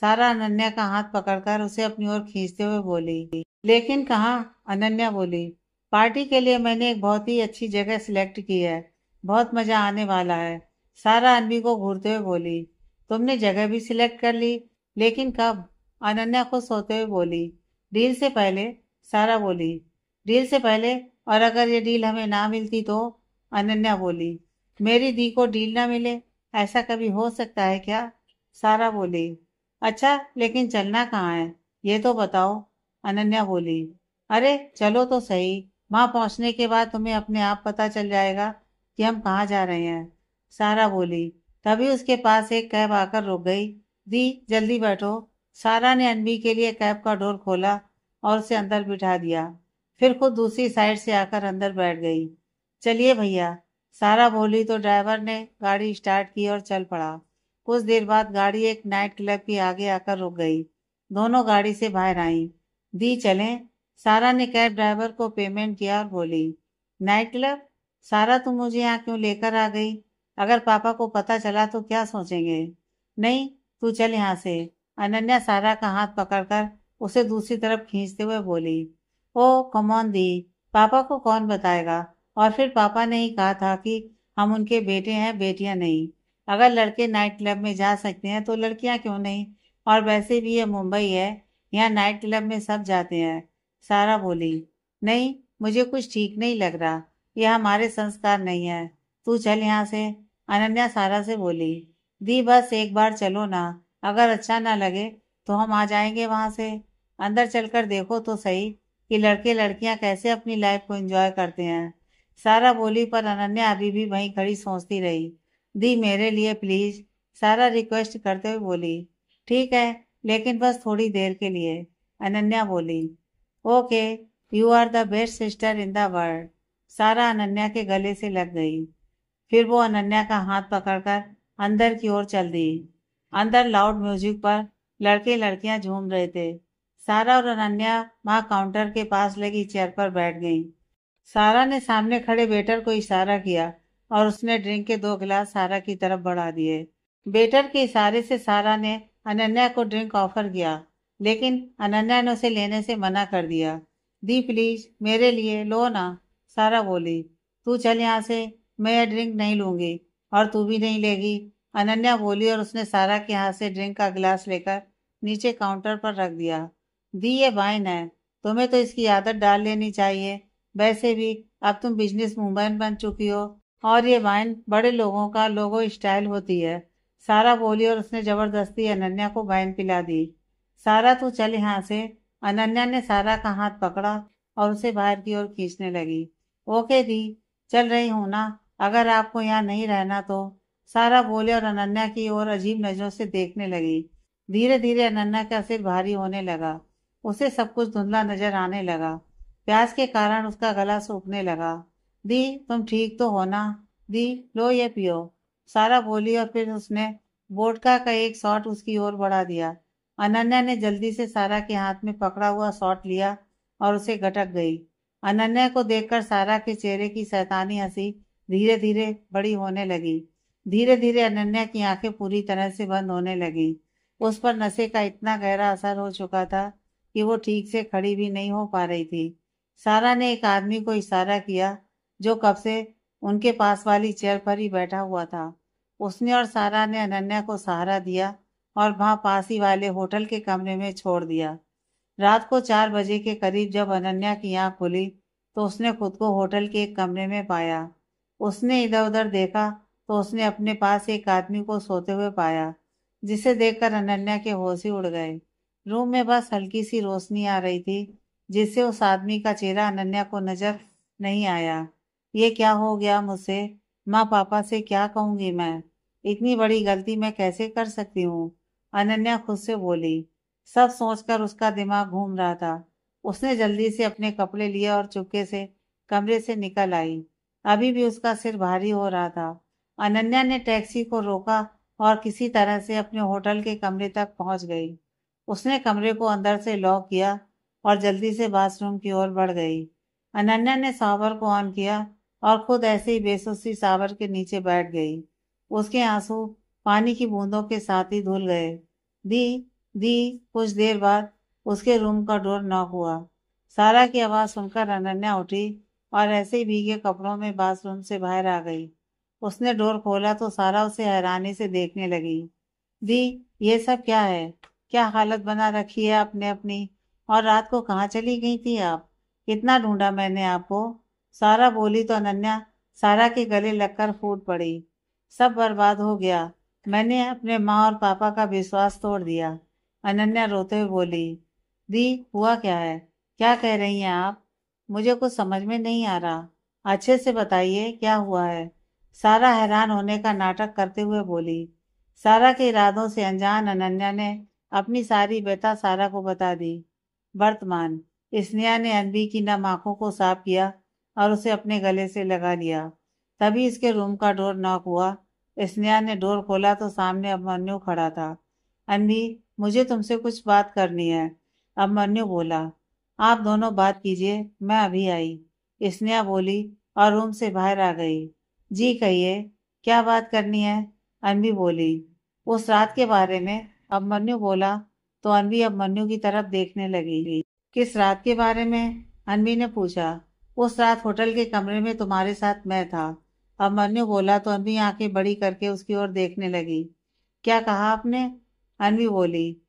Speaker 1: सारा अनन्या का हाथ पकड़कर उसे अपनी ओर खींचते हुए बोली। लेकिन कहाँ? अनन्या बोली। पार्टी के लिए मैंने एक बहुत ही अच्छी जगह सिलेक्ट की है, बहुत मजा आने वाला है। सारा अनवी को घूरते हुए बोली। तुमने जगह भी सिलेक्ट कर ली? लेकिन कब? अनन्या खुश होते हुए बोली। डील से पहले। सारा बोली। डील से पहले? और अगर ये डील हमें ना मिलती तो? अनन्या बोली। मेरी दी को डील ना मिले, ऐसा कभी हो सकता है क्या? सारा बोली। अच्छा, लेकिन चलना कहाँ है, ये तो बताओ। अनन्या बोली। अरे चलो तो सही, वहां पहुंचने के बाद तुम्हें अपने आप पता चल जाएगा कि हम कहाँ जा रहे हैं। सारा बोली। तभी उसके पास एक कैब आकर रुक गई। दी, जल्दी बैठो। सारा ने अनवी के लिए कैब का डोर खोला और उसे अंदर बिठा दिया, फिर खुद दूसरी साइड से आकर अंदर बैठ गई। चलिए भैया, सारा बोली तो ड्राइवर ने गाड़ी स्टार्ट की और चल पड़ा। कुछ देर बाद गाड़ी एक नाइट क्लब के आगे आकर रुक गई। दोनों गाड़ी से बाहर आईं। दी चलें? सारा ने कैब ड्राइवर को पेमेंट किया और बोली। Night club? सारा, तुम मुझे यहाँ क्यों लेकर आ गई? अगर पापा को पता चला तो क्या सोचेंगे? नहीं, तू चल यहाँ से। अनन्या सारा का हाथ पकड़कर उसे दूसरी तरफ खींचते हुए बोली। ओ कम ऑन दी, पापा को कौन बताएगा? और फिर पापा ने ही कहा था कि हम उनके बेटे हैं, बेटियां नहीं। अगर लड़के नाइट क्लब में जा सकते हैं तो लड़कियां क्यों नहीं? और वैसे भी ये मुंबई है, यहाँ नाइट क्लब में सब जाते हैं। सारा बोली। नहीं, मुझे कुछ ठीक नहीं लग रहा, यह हमारे संस्कार नहीं है। तू चल यहाँ से। अनन्या सारा से बोली। दी बस एक बार चलो ना, अगर अच्छा ना लगे तो हम आ जाएंगे वहां से। अंदर चलकर देखो तो सही कि लड़के लड़कियां कैसे अपनी लाइफ को एंजॉय करते हैं। सारा बोली, पर अनन्या अभी भी वहीं खड़ी सोचती रही। दी मेरे लिए प्लीज, सारा रिक्वेस्ट करते हुए बोली। ठीक है, लेकिन बस थोड़ी देर के लिए। अनन्या बोली। Okay, you are the best sister in the world. सारा अनन्या के गले से लग गई। फिर वो अनन्या का हाथ पकड़कर अंदर की ओर चल दी। अंदर लाउड म्यूजिक पर लड़के लड़कियां झूम रहे थे। सारा और अनन्या वहां काउंटर के पास लगी चेयर पर बैठ गईं। सारा ने सामने खड़े वेटर को इशारा किया और उसने ड्रिंक के 2 गिलास सारा की तरफ बढ़ा दिए। वेटर के इशारे से सारा ने अनन्या को ड्रिंक ऑफर किया, लेकिन अनन्या ने उसे लेने से मना कर दिया। दी प्लीज, मेरे लिए लो ना। सारा बोली। तू चल यहाँ से, मैं यह ड्रिंक नहीं लूंगी और तू भी नहीं लेगी। अनन्या बोली और उसने सारा के हाथ से ड्रिंक का गिलास लेकर नीचे काउंटर पर रख दिया। दी ये वाइन है, तुम्हें तो इसकी आदत डाल लेनी चाहिए। वैसे भी अब तुम बिजनेस वूमन बन चुकी हो और ये वाइन बड़े लोगों का लोगो स्टाइल होती है। सारा बोली और उसने जबरदस्ती अनन्या को वाइन पिला दी। सारा, तू चल यहाँ से। अनन्या ने सारा का हाथ पकड़ा और उसे बाहर की ओर खींचने लगी। ओके दी, चल रही हूँ ना, अगर आपको यहाँ नहीं रहना तो। सारा बोले और अनन्या की ओर अजीब नजरों से देखने लगी। धीरे धीरे अनन्या का सिर भारी होने लगा। उसे सब कुछ धुंधला नजर आने लगा। प्यास के कारण उसका गला सूखने लगा। दी, तुम ठीक तो हो ना? दी, लो ये पियो। सारा बोली और फिर उसने वोडका का एक शॉट उसकी ओर बढ़ा दिया। अनन्या ने जल्दी से सारा के हाथ में पकड़ा हुआ शॉट लिया और उसे गटक गई। अनन्या को देखकर सारा के चेहरे की शैतानी हंसी धीरे धीरे बड़ी होने लगी। धीरे धीरे अनन्या की आंखें पूरी तरह से बंद होने लगी। उस पर नशे का इतना गहरा असर हो चुका था कि वो ठीक से खड़ी भी नहीं हो पा रही थी। सारा ने एक आदमी को इशारा किया जो कब से उनके पास वाली चेयर पर ही बैठा हुआ था। उसने और सारा ने अनन्या को सहारा दिया और वहां पास ही वाले होटल के कमरे में छोड़ दिया। रात को 4 बजे के करीब जब अनन्या की आंख खुली तो उसने खुद को होटल के एक कमरे में पाया। उसने इधर उधर देखा तो उसने अपने पास एक आदमी को सोते हुए पाया, जिसे देखकर अनन्या के होश ही उड़ गए। रूम में बस हल्की सी रोशनी आ रही थी, जिससे उस आदमी का चेहरा अनन्या को नजर नहीं आया। ये क्या हो गया मुझसे? माँ पापा से क्या कहूंगी मैं? इतनी बड़ी गलती मैं कैसे कर सकती हूँ? अनन्या खुद से बोली। सब सोचकर उसका दिमाग घूम रहा था। उसने जल्दी से अपने कपड़े लिए और चुपके से कमरे से निकल आई। अभी भी उसका सिर भारी हो रहा था। अनन्या ने टैक्सी को रोका और किसी तरह से अपने होटल के कमरे तक पहुंच गई। उसने कमरे को अंदर से लॉक किया और जल्दी से बाथरूम की ओर बढ़ गई। अनन्या ने शावर को ऑन किया और खुद ऐसे ही बेसुसी शावर के नीचे बैठ गई। उसके आंसू पानी की बूंदों के साथ ही धुल गए। दी दी कुछ देर बाद उसके रूम का डोर नॉक हुआ। सारा की आवाज सुनकर अनन्या उठी और ऐसे ही भीगे कपड़ों में बाथरूम से बाहर आ गई। उसने डोर खोला तो सारा उसे हैरानी से देखने लगी। दी, ये सब क्या है? क्या हालत बना रखी है आपने अपनी? और रात को कहाँ चली गई थी आप? कितना ढूंढा मैंने आपको। सारा बोली तो अनन्या सारा के गले लगकर फूट पड़ी। सब बर्बाद हो गया। मैंने अपने माँ और पापा का विश्वास तोड़ दिया। अनन्या रोते हुए बोली। दी, हुआ क्या है? क्या कह रही हैं आप? मुझे कुछ समझ में नहीं आ रहा। अच्छे से बताइए क्या हुआ है। सारा हैरान होने का नाटक करते हुए बोली। सारा के इरादों से अनजान अनन्या ने अपनी सारी व्यथा सारा को बता दी। वर्तमान स्नेहा ने अनबी की नम आंखों को साफ किया और उसे अपने गले से लगा लिया। तभी इसके रूम का डोर नॉक हुआ। स्नेहा ने डोर खोला तो सामने अभिमन्यु खड़ा था। अनबी, मुझे तुमसे कुछ बात करनी है। अभिमन्यु बोला। आप दोनों बात कीजिए, मैं अभी आई। स्नेहा बोली और रूम से बाहर आ गई। जी कहिए, क्या बात करनी है? अनबी बोली। उस रात के बारे में। अभिमन्यु बोला तो अनबी अभिमन्यु की तरफ देखने लगी। किस रात के बारे में? अनबी ने पूछा। उस रात होटल के कमरे में तुम्हारे साथ मैं था। अभिमन्यु बोला तो अनबी आंखें बड़ी करके उसकी ओर देखने लगी। क्या कहा आपने? अनबी बोली।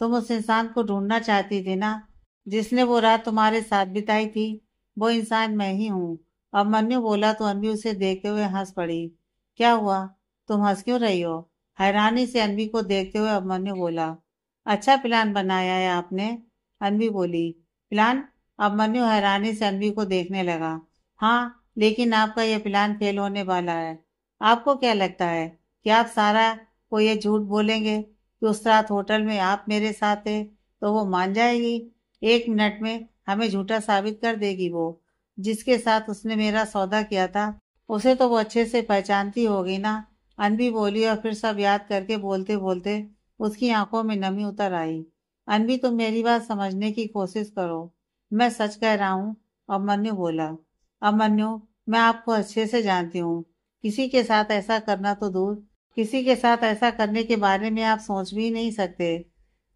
Speaker 1: तुम उस इंसान को ढूंढना चाहती थी ना, जिसने वो रात तुम्हारे साथ बिताई थी। वो इंसान मैं ही हूँ। अभिमन्यु बोला तो अनबी उसे देखते हुए हंस पड़ी। क्या हुआ? तुम हंस क्यों रही हो? हैरानी से अनबी को देखते हुए अभिमन्यु बोला। अच्छा प्लान बनाया है आपने। अनबी बोली। प्लान? अभिमन्यु हैरानी से अनबी को देखने लगा। हाँ, लेकिन आपका यह प्लान फेल होने वाला है। आपको क्या लगता है कि आप सारा को ये झूठ बोलेंगे कि उस रात होटल में आप मेरे साथ थे तो वो मान जाएगी? 1 मिनट में हमें झूठा साबित कर देगी। वो जिसके साथ उसने मेरा सौदा किया था, उसे तो वो अच्छे से पहचानती होगी ना। अनबी बोली और फिर सब याद करके बोलते बोलते उसकी आंखों में नमी उतर आई। अनबी, तुम मेरी बात समझने की कोशिश करो। मैं सच कह रहा हूँ। अभिमन्यु बोला। अभिमन्यु, मैं आपको अच्छे से जानती हूँ। किसी के साथ ऐसा करना तो दूर, किसी के साथ ऐसा करने के बारे में आप सोच भी नहीं सकते।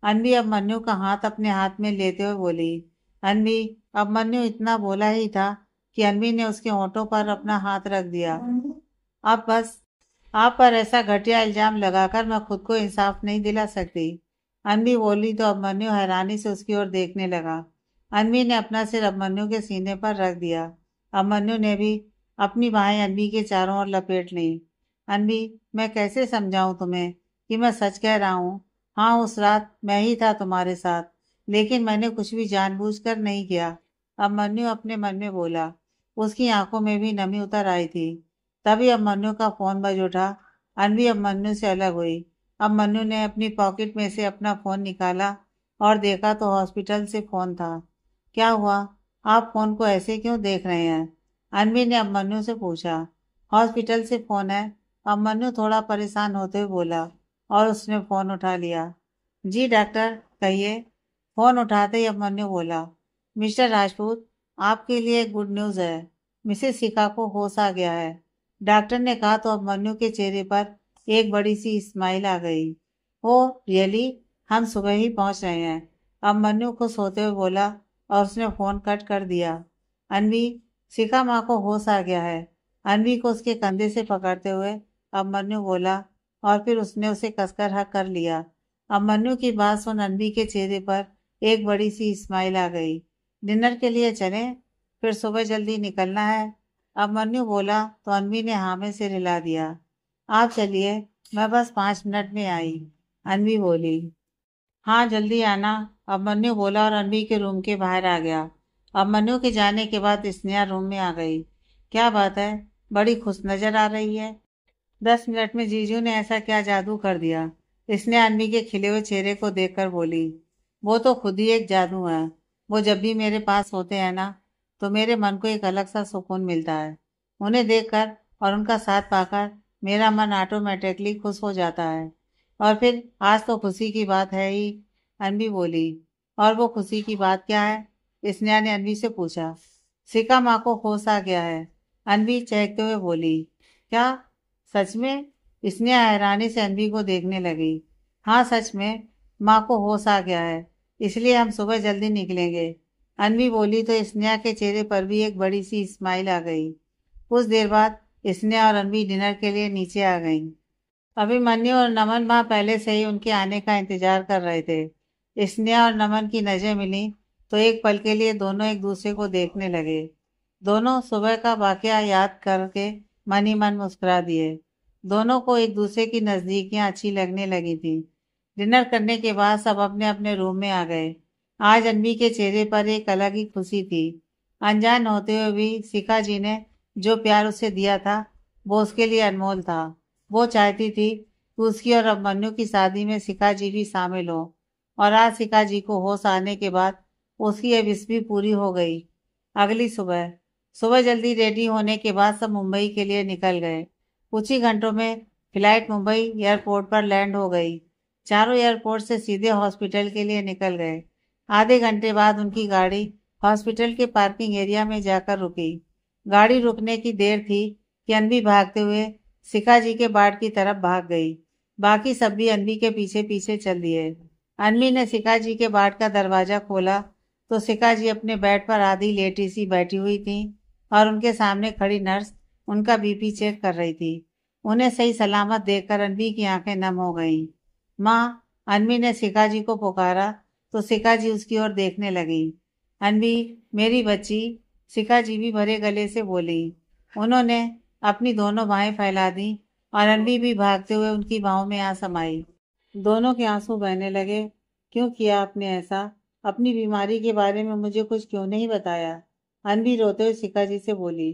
Speaker 1: अनबी अभिमन्यु का हाथ अपने हाथ में लेते हुए बोली। अनबी, अभिमन्यु इतना बोला ही था कि अनबी ने उसके होठों पर अपना हाथ रख दिया। अब बस आप पर ऐसा घटिया इल्जाम लगाकर मैं खुद को इंसाफ नहीं दिला सकती। अनबी बोली तो अभिमन्यु हैरानी से उसकी ओर देखने लगा। अनबी ने अपना सिर अभिमन्यु के सीने पर रख दिया। अभिमन्यु ने भी अपनी बाहें अनबी के चारों ओर लपेट ली। अनबी, मैं कैसे समझाऊं तुम्हें कि मैं सच कह रहा हूँ। हाँ, उस रात मैं ही था तुम्हारे साथ, लेकिन मैंने कुछ भी जानबूझकर नहीं किया। अभिमन्यु अपने मन में बोला। उसकी आंखों में भी नमी उतर आई थी। तभी अभिमन्यु का फोन बज उठा। अनबी अभिमन्यु से अलग हुई। अभिमन्यु ने अपनी पॉकेट में से अपना फोन निकाला और देखा तो हॉस्पिटल से फोन था। क्या हुआ? आप फोन को ऐसे क्यों देख रहे हैं? अनबी ने अभिमन्यु से पूछा। हॉस्पिटल से फोन है। अभिमन्यु थोड़ा परेशान होते हुए बोला और उसने फोन उठा लिया। जी डॉक्टर, कहिए। फोन उठाते ही अभिमन्यु बोला। मिस्टर राजपूत, आपके लिए गुड न्यूज़ है। मिसेस शिखा को होश आ गया है। डॉक्टर ने कहा तो अभिमन्यु के चेहरे पर एक बड़ी सी स्माइल आ गई। Oh really? हम सुबह ही पहुंच रहे हैं। अभिमन्यु खुश होते हुए बोला और उसने फोन कट कर दिया। अनवी, शिखा माँ को होश आ गया है। अनवी को उसके कंधे से पकड़ते हुए अभिमन्यु बोला और फिर उसने उसे कसकर हक कर लिया। अभिमन्यु की बात सुन अनवी के चेहरे पर एक बड़ी सी स्माइल आ गई। डिनर के लिए चलें? फिर सुबह जल्दी निकलना है। अभिमन्यु बोला तो अनवी ने हाँ में सिर हिला दिया। आप चलिए, मैं बस 5 मिनट में आई, अनवी बोली। हाँ जल्दी आना, अभिमन्यु बोला और अनवी के रूम के बाहर आ गया। अभिमन्यु के जाने के बाद स्नेहा रूम में आ गई। क्या बात है, बड़ी खुश नजर आ रही है। 10 मिनट में जीजू ने ऐसा क्या जादू कर दिया। स्नेहा अनवी के खिले हुए चेहरे को देखकर बोली। वो तो खुद ही एक जादू है। वो जब भी मेरे पास होते हैं ना, तो मेरे मन को एक अलग सा सुकून मिलता है। उन्हें देखकर और उनका साथ पाकर मेरा मन ऑटोमेटिकली खुश हो जाता है। और फिर आज तो खुशी की बात है ही, अनवी बोली। और वो खुशी की बात क्या है, स्नेहा ने अनवी से पूछा। सिका माँ को होश आ गया है, अनवी चहकते हुए बोली। क्या, सच में? स्नेहा हैरानी से अनवी को देखने लगी। हाँ सच में, माँ को होश आ गया है, इसलिए हम सुबह जल्दी निकलेंगे, अनवी बोली तो स्नेहा के चेहरे पर भी एक बड़ी सी स्माइल आ गई। कुछ देर बाद स्नेहा और अनवी डिनर के लिए नीचे आ गईं। अभिमन्यु और नमन वहां पहले से ही उनके आने का इंतजार कर रहे थे। स्नेहा और नमन की नजर मिली तो एक पल के लिए दोनों एक दूसरे को देखने लगे। दोनों सुबह का वाकया याद करके मन ही मन मुस्कुरा दिए। दोनों को एक दूसरे की नजदीकियां अच्छी लगने लगी थी। डिनर करने के बाद सब अपने अपने रूम में आ गए। आज अनवी के चेहरे पर एक अलग ही खुशी थी। अनजान होते हुए भी शिखा जी ने जो प्यार उसे दिया था, वो उसके लिए अनमोल था। वो चाहती थी कि उसकी और अभिमन्यु की शादी में शिखा जी भी शामिल हो। और आज शिखा जी को होश आने के बाद उसकी यह विश भी पूरी हो गई। अगली सुबह सुबह जल्दी रेडी होने के बाद सब मुंबई के लिए निकल गए। कुछ ही घंटों में फ्लाइट मुंबई एयरपोर्ट पर लैंड हो गई। चारों एयरपोर्ट से सीधे हॉस्पिटल के लिए निकल गए। आधे घंटे बाद उनकी गाड़ी हॉस्पिटल के पार्किंग एरिया में जाकर रुकी। गाड़ी रुकने की देर थी कि अनवी भागते हुए शिखा जी के बाट की तरफ भाग गई। बाकी सब भी अनवी के पीछे पीछे चल दिए। अनवी ने शिखा जी के बाट का दरवाजा खोला तो शिखा जी अपने बेड पर आधी लेटी सी बैठी हुई थी और उनके सामने खड़ी नर्स उनका बीपी चेक कर रही थी। उन्हें सही सलामत देखकर अनवी की आंखें नम हो गईं। माँ, अनवी ने शिखा जी को पुकारा तो शिखा जी उसकी ओर देखने लगी। अनवी, मेरी बच्ची, शिखा जी भी भरे गले से बोली। उन्होंने अपनी दोनों बाहें फैला दी और अनवी भी भागते हुए उनकी बाहों में आ समाई। दोनों के आंसू बहने लगे। क्यों किया आपने ऐसा? अपनी बीमारी के बारे में मुझे कुछ क्यों नहीं बताया? अनवी रोते हुए शिखा जी से बोली।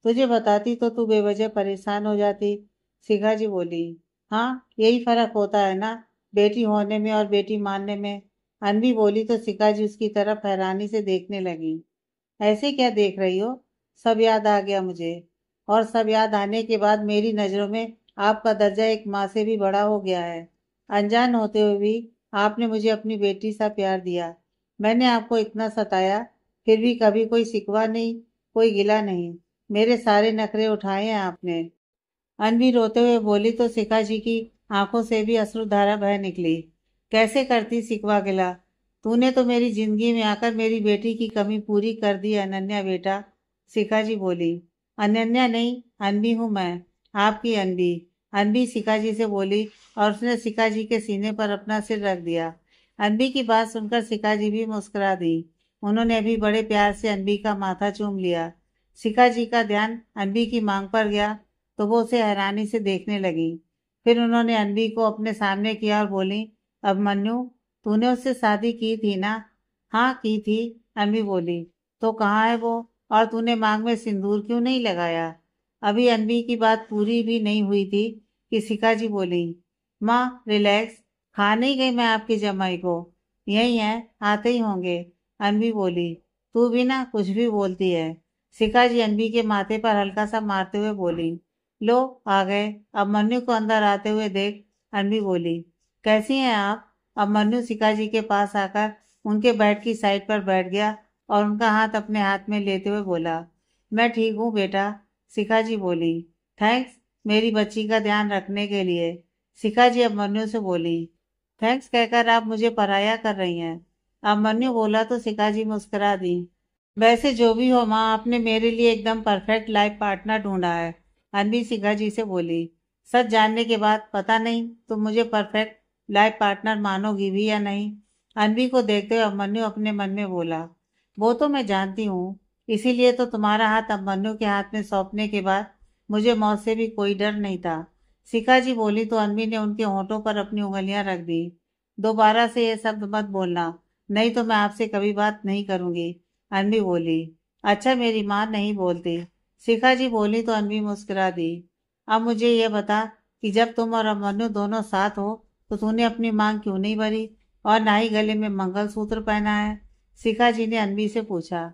Speaker 1: तुझे बताती तो तू बेवजह परेशान हो जाती, शिखा जी बोली। हाँ, यही फर्क होता है ना, बेटी होने में और बेटी मानने में, अनवी बोली तो शिखा जी उसकी तरफ हैरानी से देखने लगी। ऐसे क्या देख रही हो? सब याद आ गया मुझे। और सब याद आने के बाद मेरी नज़रों में आपका दर्जा एक माँ से भी बड़ा हो गया है। अनजान होते हुए भी आपने मुझे अपनी बेटी सा प्यार दिया। मैंने आपको इतना सताया, फिर भी कभी कोई शिकवा नहीं, कोई गिला नहीं। मेरे सारे नखरे उठाए हैं आपने। अनवी रोते हुए बोली तो शिखा जी की आंखों से भी अश्रुधारा बह निकली। कैसे करती शिकवा गिला? तूने तो मेरी जिंदगी में आकर मेरी बेटी की कमी पूरी कर दी अनन्या बेटा, शिखा जी बोली। अनन्या नहीं, अनवी हूँ मैं, आपकी अनवी। अनवी शिखा जी से बोली और उसने शिखा जी के सीने पर अपना सिर रख दिया। अनवी की बात सुनकर शिखा जी भी मुस्कुरा दी। उन्होंने अभी बड़े प्यार से अनवी का माथा चूम लिया। शिखा जी का ध्यान अनवी की मांग पर गया तो वो उसे हैरानी से देखने लगी। फिर उन्होंने अनवी को अपने सामने किया और बोली, अभिमन्यु, तूने उससे शादी की थी ना? हाँ की थी, अनवी बोली। तो कहाँ है वो? और तूने मांग में सिंदूर क्यों नहीं लगाया? अभी अनवी की बात पूरी भी नहीं हुई थी कि शिखा जी बोली। माँ रिलैक्स, खा नहीं गई मैं आपकी जमाई को, यही है, आते ही होंगे, अनवी बोली। तू भी ना कुछ भी बोलती है, शिखा जी अनवी के माथे पर हल्का सा मारते हुए बोली। लो आ गए, अब मन्नू को अंदर आते हुए देख, अनवी बोली। कैसी हैं आप? अब मन्नू शिखा जी के पास आकर उनके बेड की साइड पर बैठ गया और उनका हाथ अपने हाथ में लेते हुए बोला। मैं ठीक हूँ बेटा, शिखा जी बोली। थैंक्स मेरी बच्ची का ध्यान रखने के लिए, शिखा जी अब मन्नू से बोली। थैंक्स कहकर आप मुझे पराया कर रही हैं, अब मन्नू बोला तो शिखा जी मुस्कुरा दी। वैसे जो भी हो माँ, आपने मेरे लिए एकदम परफेक्ट लाइफ पार्टनर ढूंढा है, अनवी शिखा जी से बोली। सच जानने के बाद पता नहीं तुम मुझे परफेक्ट लाइफ पार्टनर मानोगी भी या नहीं, अनवी को देखते हुए अभिमन्यु अपने मन में बोला। वो तो मैं जानती हूँ, इसीलिए तो तुम्हारा हाथ अभिमन्यु के हाथ में सौंपने के बाद मुझे मौत से भी कोई डर नहीं था। शिखा जी बोली तो अनवी ने उनके होंठों पर अपनी उंगलियां रख दी। दोबारा से ये शब्द मत बोलना, नहीं तो मैं आपसे कभी बात नहीं करूंगी, अनवी बोली। अच्छा, मेरी माँ नहीं बोलती, शिखा जी बोली तो अनवी मुस्कुरा दी। अब मुझे ये बता कि जब तुम और अमनु दोनों साथ हो तो तूने अपनी मांग क्यों नहीं भरी और ना ही गले में मंगलसूत्र पहना है? शिखा जी ने अनवी से पूछा।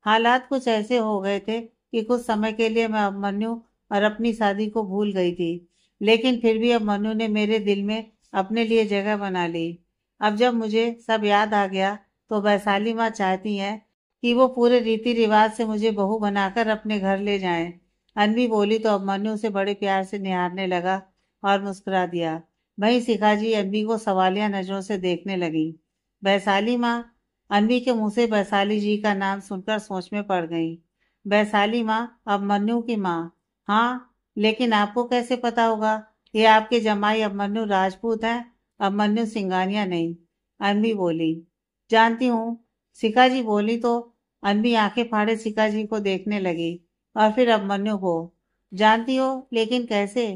Speaker 1: हालात कुछ ऐसे हो गए थे कि कुछ समय के लिए मैं अभिमन्यु और अपनी शादी को भूल गई थी, लेकिन फिर भी अभिमन्यु ने मेरे दिल में अपने लिए जगह बना ली। अब जब मुझे सब याद आ गया तो वैशाली माँ चाहती हैं कि वो पूरे रीति रिवाज से मुझे बहू बनाकर अपने घर ले जाएं। अनवी बोली तो अभिमन्यु उसे बड़े प्यार से निहारने लगा और मुस्कुरा दिया। वहीं शिखा जी अनवी को सवालिया नजरों से देखने लगी। वैशाली माँ, अनवी के मुंह से वैशाली जी का नाम सुनकर सोच में पड़ गई। वैशाली माँ, अभिमन्यु की माँ? हाँ, लेकिन आपको कैसे पता होगा? ये आपके जमाई अभिमन्यु राजपूत हैं, अभिमन्यु सिंघानिया नहीं, अनवी बोली। जानती हूँ, शिखा जी बोली तो अनवी आंखें फाड़े शिखा जी को देखने लगी और फिर अभिमन्यु को। जानती हो, लेकिन कैसे?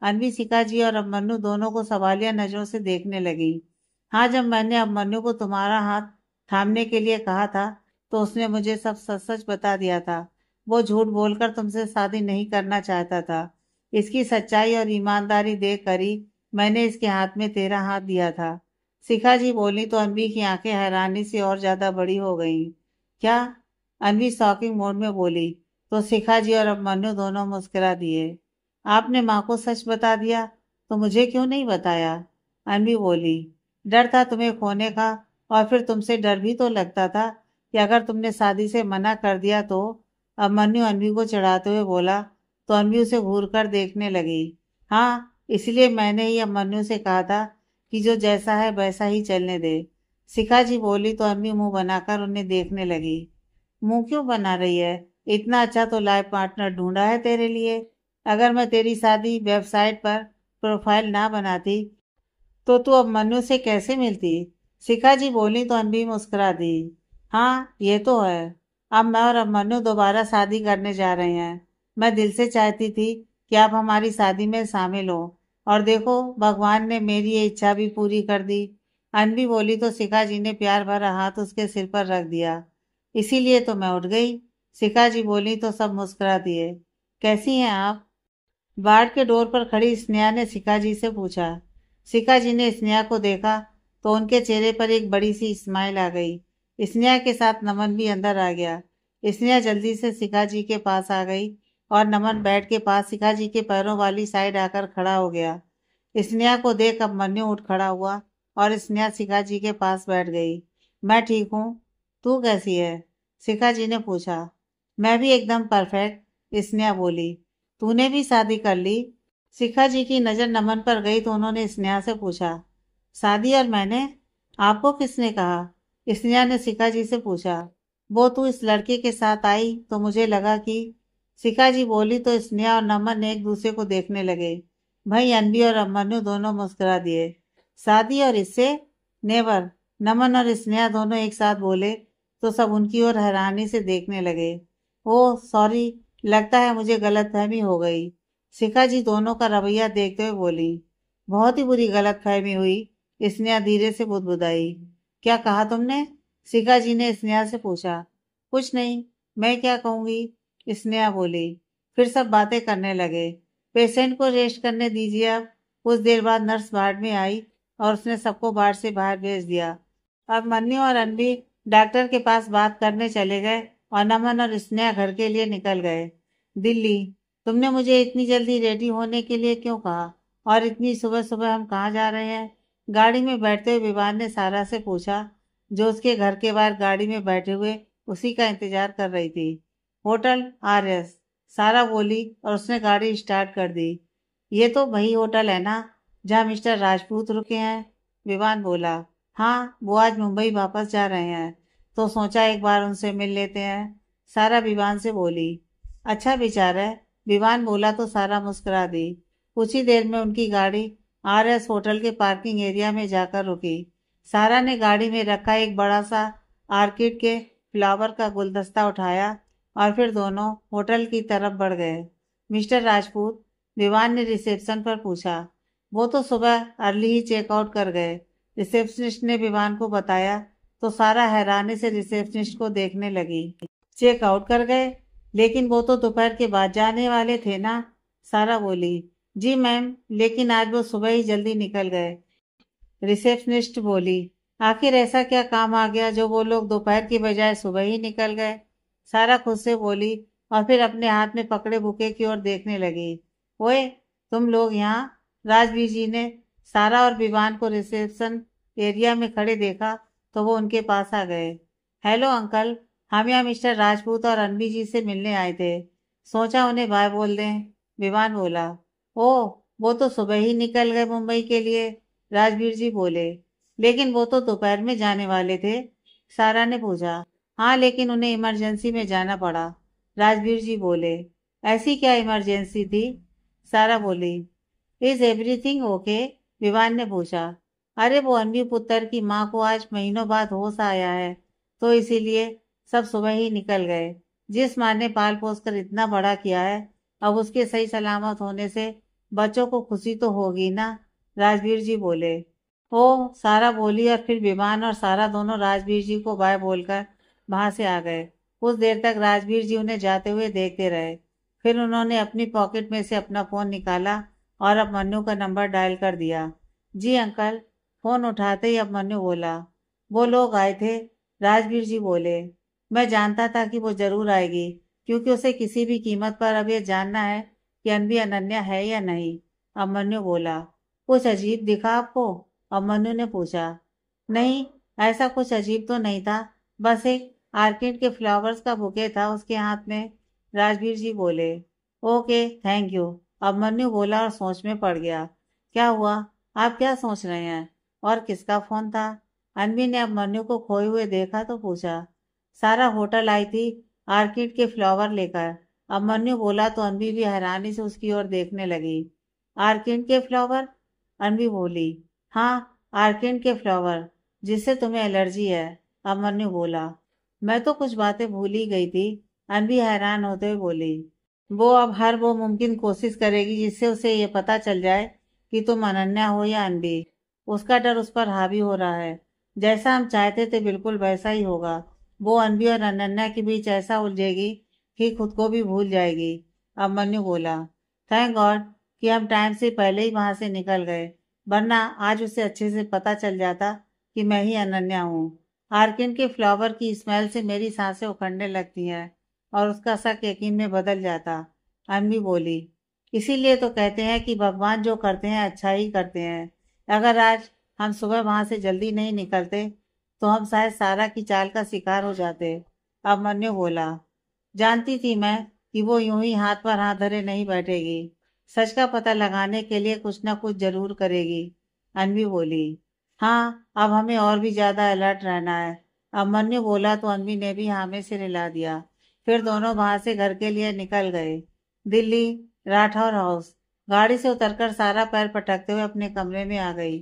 Speaker 1: अनवी शिखा जी और अभिमन्यु दोनों को सवालिया नजरों से देखने लगी। हाँ, जब मैंने अभिमन्यु को तुम्हारा हाथ थामने के लिए कहा था तो उसने मुझे सब सच सच बता दिया था। वो झूठ बोलकर तुमसे शादी नहीं करना चाहता था। इसकी सच्चाई और ईमानदारी देख कर ही मैंने इसके हाथ में तेरा हाथ दिया था। शिखा जी बोली तो अनवी की आंखें हैरानी से और ज्यादा बड़ी हो गईं। क्या? अनवी शॉकिंग मोड में बोली तो शिखा जी और अभिमन्यु दोनों मुस्कुरा दिए। आपने माँ को सच बता दिया, तो मुझे क्यों नहीं बताया? अनवी बोली। डर था तुम्हें खोने का, और फिर तुमसे डर भी तो लगता था कि अगर तुमने शादी से मना कर दिया तो। अभिमन्यु अनवी को चढ़ाते हुए बोला तो अनवी उसे घूर कर देखने लगी। हाँ, इसलिए मैंने ही अभिमन्यु से कहा था कि जो जैसा है वैसा ही चलने दे। शिखा जी बोली तो अनवी मुंह बनाकर उन्हें देखने लगी। मुंह क्यों बना रही है? इतना अच्छा तो लाइफ पार्टनर ढूंढा है तेरे लिए। अगर मैं तेरी शादी वेबसाइट पर प्रोफाइल ना बनाती तो तू अब मनु से कैसे मिलती? शिखा जी बोली तो अनवी मुस्कुरा दी। हाँ, ये तो है। अब मैं और अब मनु दोबारा शादी करने जा रहे हैं। मैं दिल से चाहती थी कि आप हमारी शादी में शामिल हो, और देखो भगवान ने मेरी ये इच्छा भी पूरी कर दी। अनवी बोली तो शिखा जी ने प्यार भरा हाथ उसके सिर पर रख दिया। इसीलिए तो मैं उठ गई। शिखा जी बोली तो सब मुस्कुरा दिए। कैसी हैं आप? बाड़ के डोर पर खड़ी स्नेहा ने शिखा जी से पूछा। शिखा जी ने स्नेहा को देखा तो उनके चेहरे पर एक बड़ी सी स्माइल आ गई। स्नेहा के साथ नमन भी अंदर आ गया। स्नेहा जल्दी से शिखा जी के पास आ गई और नमन बेड के पास शिखा जी के पैरों वाली साइड आकर खड़ा हो गया। स्नेहा को देख अब मन्नू उठ खड़ा हुआ और स्नेहा शिखा जी के पास बैठ गई। मैं ठीक हूँ, तू कैसी है? शिखा जी ने पूछा। मैं भी एकदम परफेक्ट, स्नेहा बोली। तूने भी शादी कर ली? शिखा जी की नजर नमन पर गई तो उन्होंने स्नेहा से पूछा। शादी? और मैंने? आपको किसने कहा? स्नेहा ने शिखा जी से पूछा। वो तू इस लड़के के साथ आई तो मुझे लगा कि। शिखा जी बोली तो स्नेहा और नमन एक दूसरे को देखने लगे। भाई अनवी और अभिमन्यु दोनों मुस्कुरा दिए। शादी और इससे? नेवर। नमन और स्नेहा दोनों एक साथ बोले तो सब उनकी ओर हैरानी से देखने लगे। ओह सॉरी, लगता है मुझे गलतफहमी हो गई। शिखा जी दोनों का रवैया देखते हुए बोली। बहुत ही बुरी गलतफहमी हुई, स्नेहा धीरे से बुदबुदाई। क्या कहा तुमने? शिखा जी ने स्नेहा से पूछा। कुछ नहीं, मैं क्या कहूंगी, स्नेहा बोली। फिर सब बातें करने लगे। पेशेंट को रेस्ट करने दीजिए अब। कुछ देर बाद नर्स वार्ड में आई और उसने सबको वार्ड से बाहर भेज दिया। अब मन्नू और अनवी डॉक्टर के पास बात करने चले गए और नमन और स्नेहा घर के लिए निकल गए। दिल्ली। तुमने मुझे इतनी जल्दी रेडी होने के लिए क्यों कहा? और इतनी सुबह सुबह हम कहाँ जा रहे हैं? गाड़ी में बैठते हुए विवान ने सारा से पूछा, जो उसके घर के बाहर गाड़ी में बैठे हुए उसी का इंतजार कर रही थी। होटल RS, सारा बोली और उसने गाड़ी स्टार्ट कर दी। ये तो वही होटल है ना जहाँ मिस्टर राजपूत रुके हैं? विवान बोला। हाँ, वो आज मुंबई वापस जा रहे हैं तो सोचा एक बार उनसे मिल लेते हैं, सारा विवान से बोली। अच्छा विचार है, विवान बोला तो सारा मुस्कुरा दी। कुछ ही देर में उनकी गाड़ी RS होटल के पार्किंग एरिया में जाकर रुकी। सारा ने गाड़ी में रखा एक बड़ा सा आर्किड के फ्लावर का गुलदस्ता उठाया और फिर दोनों होटल की तरफ बढ़ गए। मिस्टर राजपूत, विवान ने रिसेप्शन पर पूछा। वो तो सुबह अर्ली ही चेकआउट कर गए, रिसेप्शनिस्ट ने विवान को बताया। तो सारा हैरानी से रिसेप्शनिस्ट को देखने लगी। चेकआउट कर गए? लेकिन वो तो दोपहर के बाद जाने वाले थे ना? सारा बोली। जी मैम, लेकिन आज वो सुबह ही जल्दी निकल गए। रिसेप्शनिस्ट बोली। आखिर ऐसा क्या काम आ गया जो वो लोग दोपहर की बजाय सुबह ही निकल गए? सारा खुद से बोली और फिर अपने हाथ में पकड़े बुके की ओर देखने लगी। ओए, तुम लोग यहाँ? राजवीर जी ने सारा और विवान को रिसेप्शन एरिया में खड़े देखा तो वो उनके पास आ गए। हेलो अंकल, हम यहाँ मिस्टर राजपूत और अनवी जी से मिलने आए थे, सोचा उन्हें बाय बोल दें। विवान बोला। ओह, वो तो सुबह ही निकल गए मुंबई के लिए, राजवीर जी बोले। लेकिन वो तो दोपहर में जाने वाले थे, सारा ने पूछा। हाँ, लेकिन उन्हें इमरजेंसी में जाना पड़ा, राजवीर जी बोले। ऐसी क्या इमरजेंसी थी? सारा बोली। Is everything okay? विवान ने पूछा। अरे वो अनवी पुत्र की माँ को आज महीनों बाद होश आया है, तो इसीलिए सब सुबह ही निकल गए। जिस माँ ने पाल पोस कर इतना बड़ा किया है, अब उसके सही सलामत होने से बच्चों को खुशी तो होगी ना, राजवीर जी बोले। ओ, सारा बोली और फिर विमान और सारा दोनों राजवीर जी को बाय बोलकर वहां से आ गए। कुछ देर तक राजवीर जी उन्हें जाते हुए देखते रहे। फिर उन्होंने अपनी पॉकेट में से अपना फोन निकाला और अब मन्नू का नंबर डायल कर दिया। जी अंकल, फोन उठाते ही अब मन्नू बोला। वो लोग आए थे, राजवीर जी बोले। मैं जानता था कि वो जरूर आएगी, क्योंकि उसे किसी भी कीमत पर अब ये जानना है कि अनवी अनन्या है या नहीं। अब मन्नू बोला। कुछ अजीब दिखा आपको? अब मन्नू ने पूछा। नहीं, ऐसा कुछ अजीब तो नहीं था, बस एक आर्किड के फ्लावर्स का बुके था उसके हाथ में, राजवीर जी बोले। ओके, थैंक यू, अब मन्नू बोला और सोच में पड़ गया। क्या हुआ? आप क्या सोच रहे हैं? और किसका फोन था? अनवी ने अब मन्नू को खोए हुए देखा तो पूछा। सारा होटल आई थी आर्किड के फ्लावर लेकर, अब मन्नू बोला तो अनवी भी हैरानी से उसकी ओर देखने लगी। आर्किड के फ्लावर? अनवी बोली। हाँ, आर्किड के फ्लावर, जिससे तुम्हें एलर्जी है, अब मन्नू बोला। मैं तो कुछ बातें भूल ही गई थी, अनवी हैरान होते हुए बोली। वो अब हर वो मुमकिन कोशिश करेगी जिससे उसे ये पता चल जाए कि तुम अनन्या हो या अनवी। उसका डर उस पर हावी हो रहा है। जैसा हम चाहते थे बिल्कुल वैसा ही होगा। वो अनवी और अनन्या के बीच ऐसा उलझेगी कि खुद को भी भूल जाएगी। अब मन्नू बोला। थैंक गॉड कि हम टाइम से पहले ही वहां से निकल गए, वरना आज उसे अच्छे से पता चल जाता कि मैं ही अनन्या हूँ। आर्किन के फ्लावर की स्मेल से मेरी सांसें उखड़ने लगती हैं और उसका शक यकीन में बदल जाता, अनवी बोली। इसीलिए तो कहते हैं कि भगवान जो करते हैं अच्छा ही करते हैं। अगर आज हम सुबह वहां से जल्दी नहीं निकलते तो हम शायद सारा की चाल का शिकार हो जाते, अब मन्नू बोला। जानती थी मैं कि वो यूं ही हाथ पर हाथ धरे नहीं बैठेगी, सच का पता लगाने के लिए कुछ ना कुछ जरूर करेगी, अनवी बोली। हाँ, अब हमें और भी ज्यादा अलर्ट रहना है, अब मन्नू बोला तो अनवी ने भी हाँ में सिर हिला दिया। फिर दोनों वहां से घर के लिए निकल गए। दिल्ली, राठौर हाउस। गाड़ी से उतरकर सारा पैर पटकते हुए अपने कमरे में आ गई।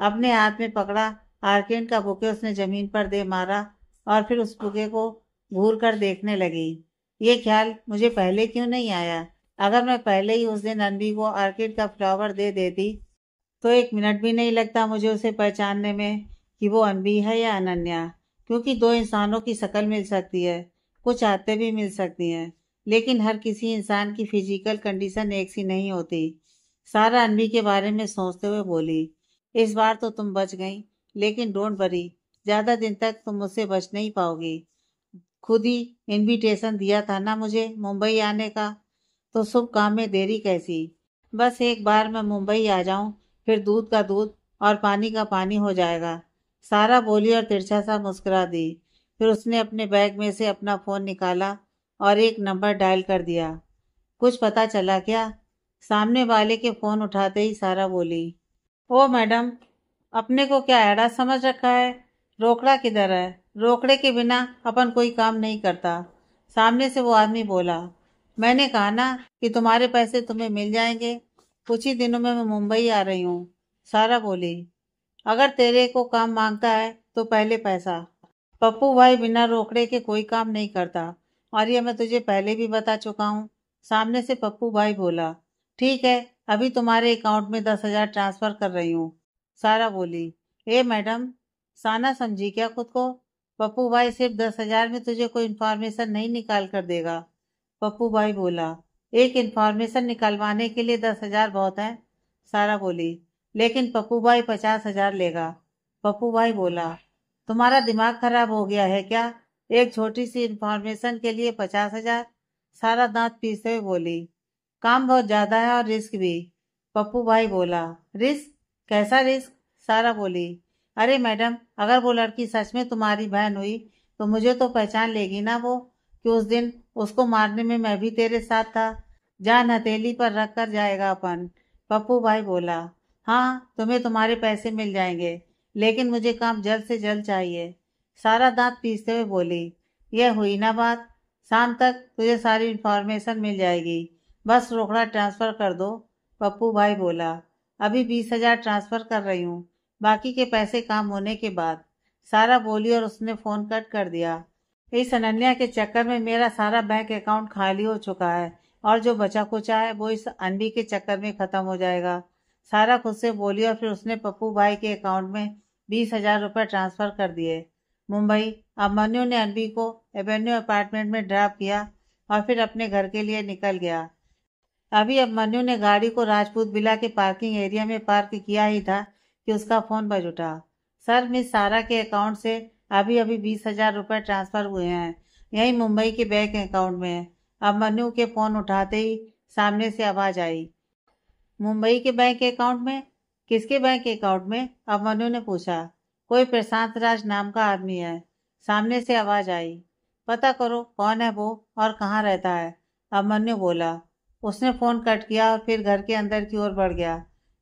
Speaker 1: अपने हाथ में पकड़ा आर्किन का बुके उसने जमीन पर दे मारा और फिर उस बुके को घूर कर देखने लगी। ये ख्याल मुझे पहले क्यों नहीं आया? अगर मैं पहले ही उस दिन अनवी को आर्किड का फ्लावर दे देती तो 1 मिनट भी नहीं लगता मुझे उसे पहचानने में कि वो अनवी है या अनन्या। क्योंकि दो इंसानों की शक्ल मिल सकती है, कुछ आदतें भी मिल सकती हैं, लेकिन हर किसी इंसान की फिजिकल कंडीशन एक सी नहीं होती। सारा अनवी के बारे में सोचते हुए बोली। इस बार तो तुम बच गई, लेकिन डोंट वरी, ज्यादा दिन तक तुम मुझसे बच नहीं पाओगी। खुद ही इनविटेशन दिया था ना मुझे मुंबई आने का, तो शुभ काम में देरी कैसी? बस एक बार मैं मुंबई आ जाऊं, फिर दूध का दूध और पानी का पानी हो जाएगा, सारा बोली और तिरछा सा मुस्कुरा दी। फिर उसने अपने बैग में से अपना फोन निकाला और एक नंबर डायल कर दिया। कुछ पता चला क्या? सामने वाले के फोन उठाते ही सारा बोली। ओ मैडम, अपने को क्या एड़ा समझ रखा है? रोकड़ा किधर है? रोकड़े के बिना अपन कोई काम नहीं करता, सामने से वो आदमी बोला। मैंने कहा ना कि तुम्हारे पैसे तुम्हें मिल जाएंगे, कुछ ही दिनों में मैं मुंबई आ रही हूँ, सारा बोली। अगर तेरे को काम मांगता है तो पहले पैसा। पप्पू भाई बिना रोकड़े के कोई काम नहीं करता, और ये मैं तुझे पहले भी बता चुका हूँ, सामने से पप्पू भाई बोला। ठीक है, अभी तुम्हारे अकाउंट में 10,000 ट्रांसफर कर रही हूँ। सारा बोली। ए मैडम, साना समझी क्या खुद को? पप्पू भाई सिर्फ 10,000 में तुझे कोई इन्फॉर्मेशन नहीं निकाल कर देगा। पप्पू भाई बोला। एक इन्फॉर्मेशन निकलवाने के लिए 10,000 बहुत है। सारा बोली। लेकिन पप्पू भाई 50,000 लेगा। पप्पू भाई बोला। तुम्हारा दिमाग खराब हो गया है क्या? एक छोटी सी इन्फॉर्मेशन के लिए 50,000? सारा दांत पीसते हुए बोली। काम बहुत ज्यादा है और रिस्क भी। पप्पू भाई बोला। रिस्क? कैसा रिस्क? सारा बोली। अरे मैडम, अगर वो लड़की सच में तुम्हारी बहन हुई तो मुझे तो पहचान लेगी ना वो, कि उस दिन उसको मारने में मैं भी तेरे साथ था। जान हथेली पर रख कर जाएगा अपन। पप्पू भाई बोला। हाँ, तुम्हें तुम्हारे पैसे मिल जाएंगे, लेकिन मुझे काम जल्द से जल्द चाहिए। सारा दांत पीसते हुए बोली। यह हुई ना बात। शाम तक तुझे सारी इन्फॉर्मेशन मिल जाएगी, बस रोकड़ा ट्रांसफर कर दो। पप्पू भाई बोला। अभी 20,000 ट्रांसफर कर रही हूँ, बाकी के पैसे काम होने के बाद। सारा बोली और उसने फोन कट कर दिया। इस अनन्या के चक्कर में मेरा सारा बैंक अकाउंट खाली हो चुका है, और जो बचा कुचा है वो इस अनबी के चक्कर में खत्म हो जाएगा। सारा खुद से बोली और फिर उसने पप्पू भाई के अकाउंट में 20,000 रुपये ट्रांसफर कर दिए। मुंबई। अब मन्नू ने अनबी को एवेन्यू अपार्टमेंट में ड्रॉप किया और फिर अपने घर के लिए निकल गया। अभी अभिमन्यु ने गाड़ी को राजपूत विला के पार्किंग एरिया में पार्क किया ही था कि उसका फोन बज उठा। सर, मिस सारा के अकाउंट से अभी अभी 20,000 रुपये ट्रांसफर हुए हैं, यही मुंबई के बैंक अकाउंट में। अभिमन्यु के फोन उठाते ही सामने से आवाज आई। मुंबई के बैंक अकाउंट में? किसके बैंक अकाउंट में? अभिमन्यु ने पूछा। कोई प्रशांत राज नाम का आदमी है। सामने से आवाज आई। पता करो कौन है वो और कहाँ रहता है। अभिमन्यु बोला। उसने फोन कट किया और फिर घर के अंदर की ओर बढ़ गया।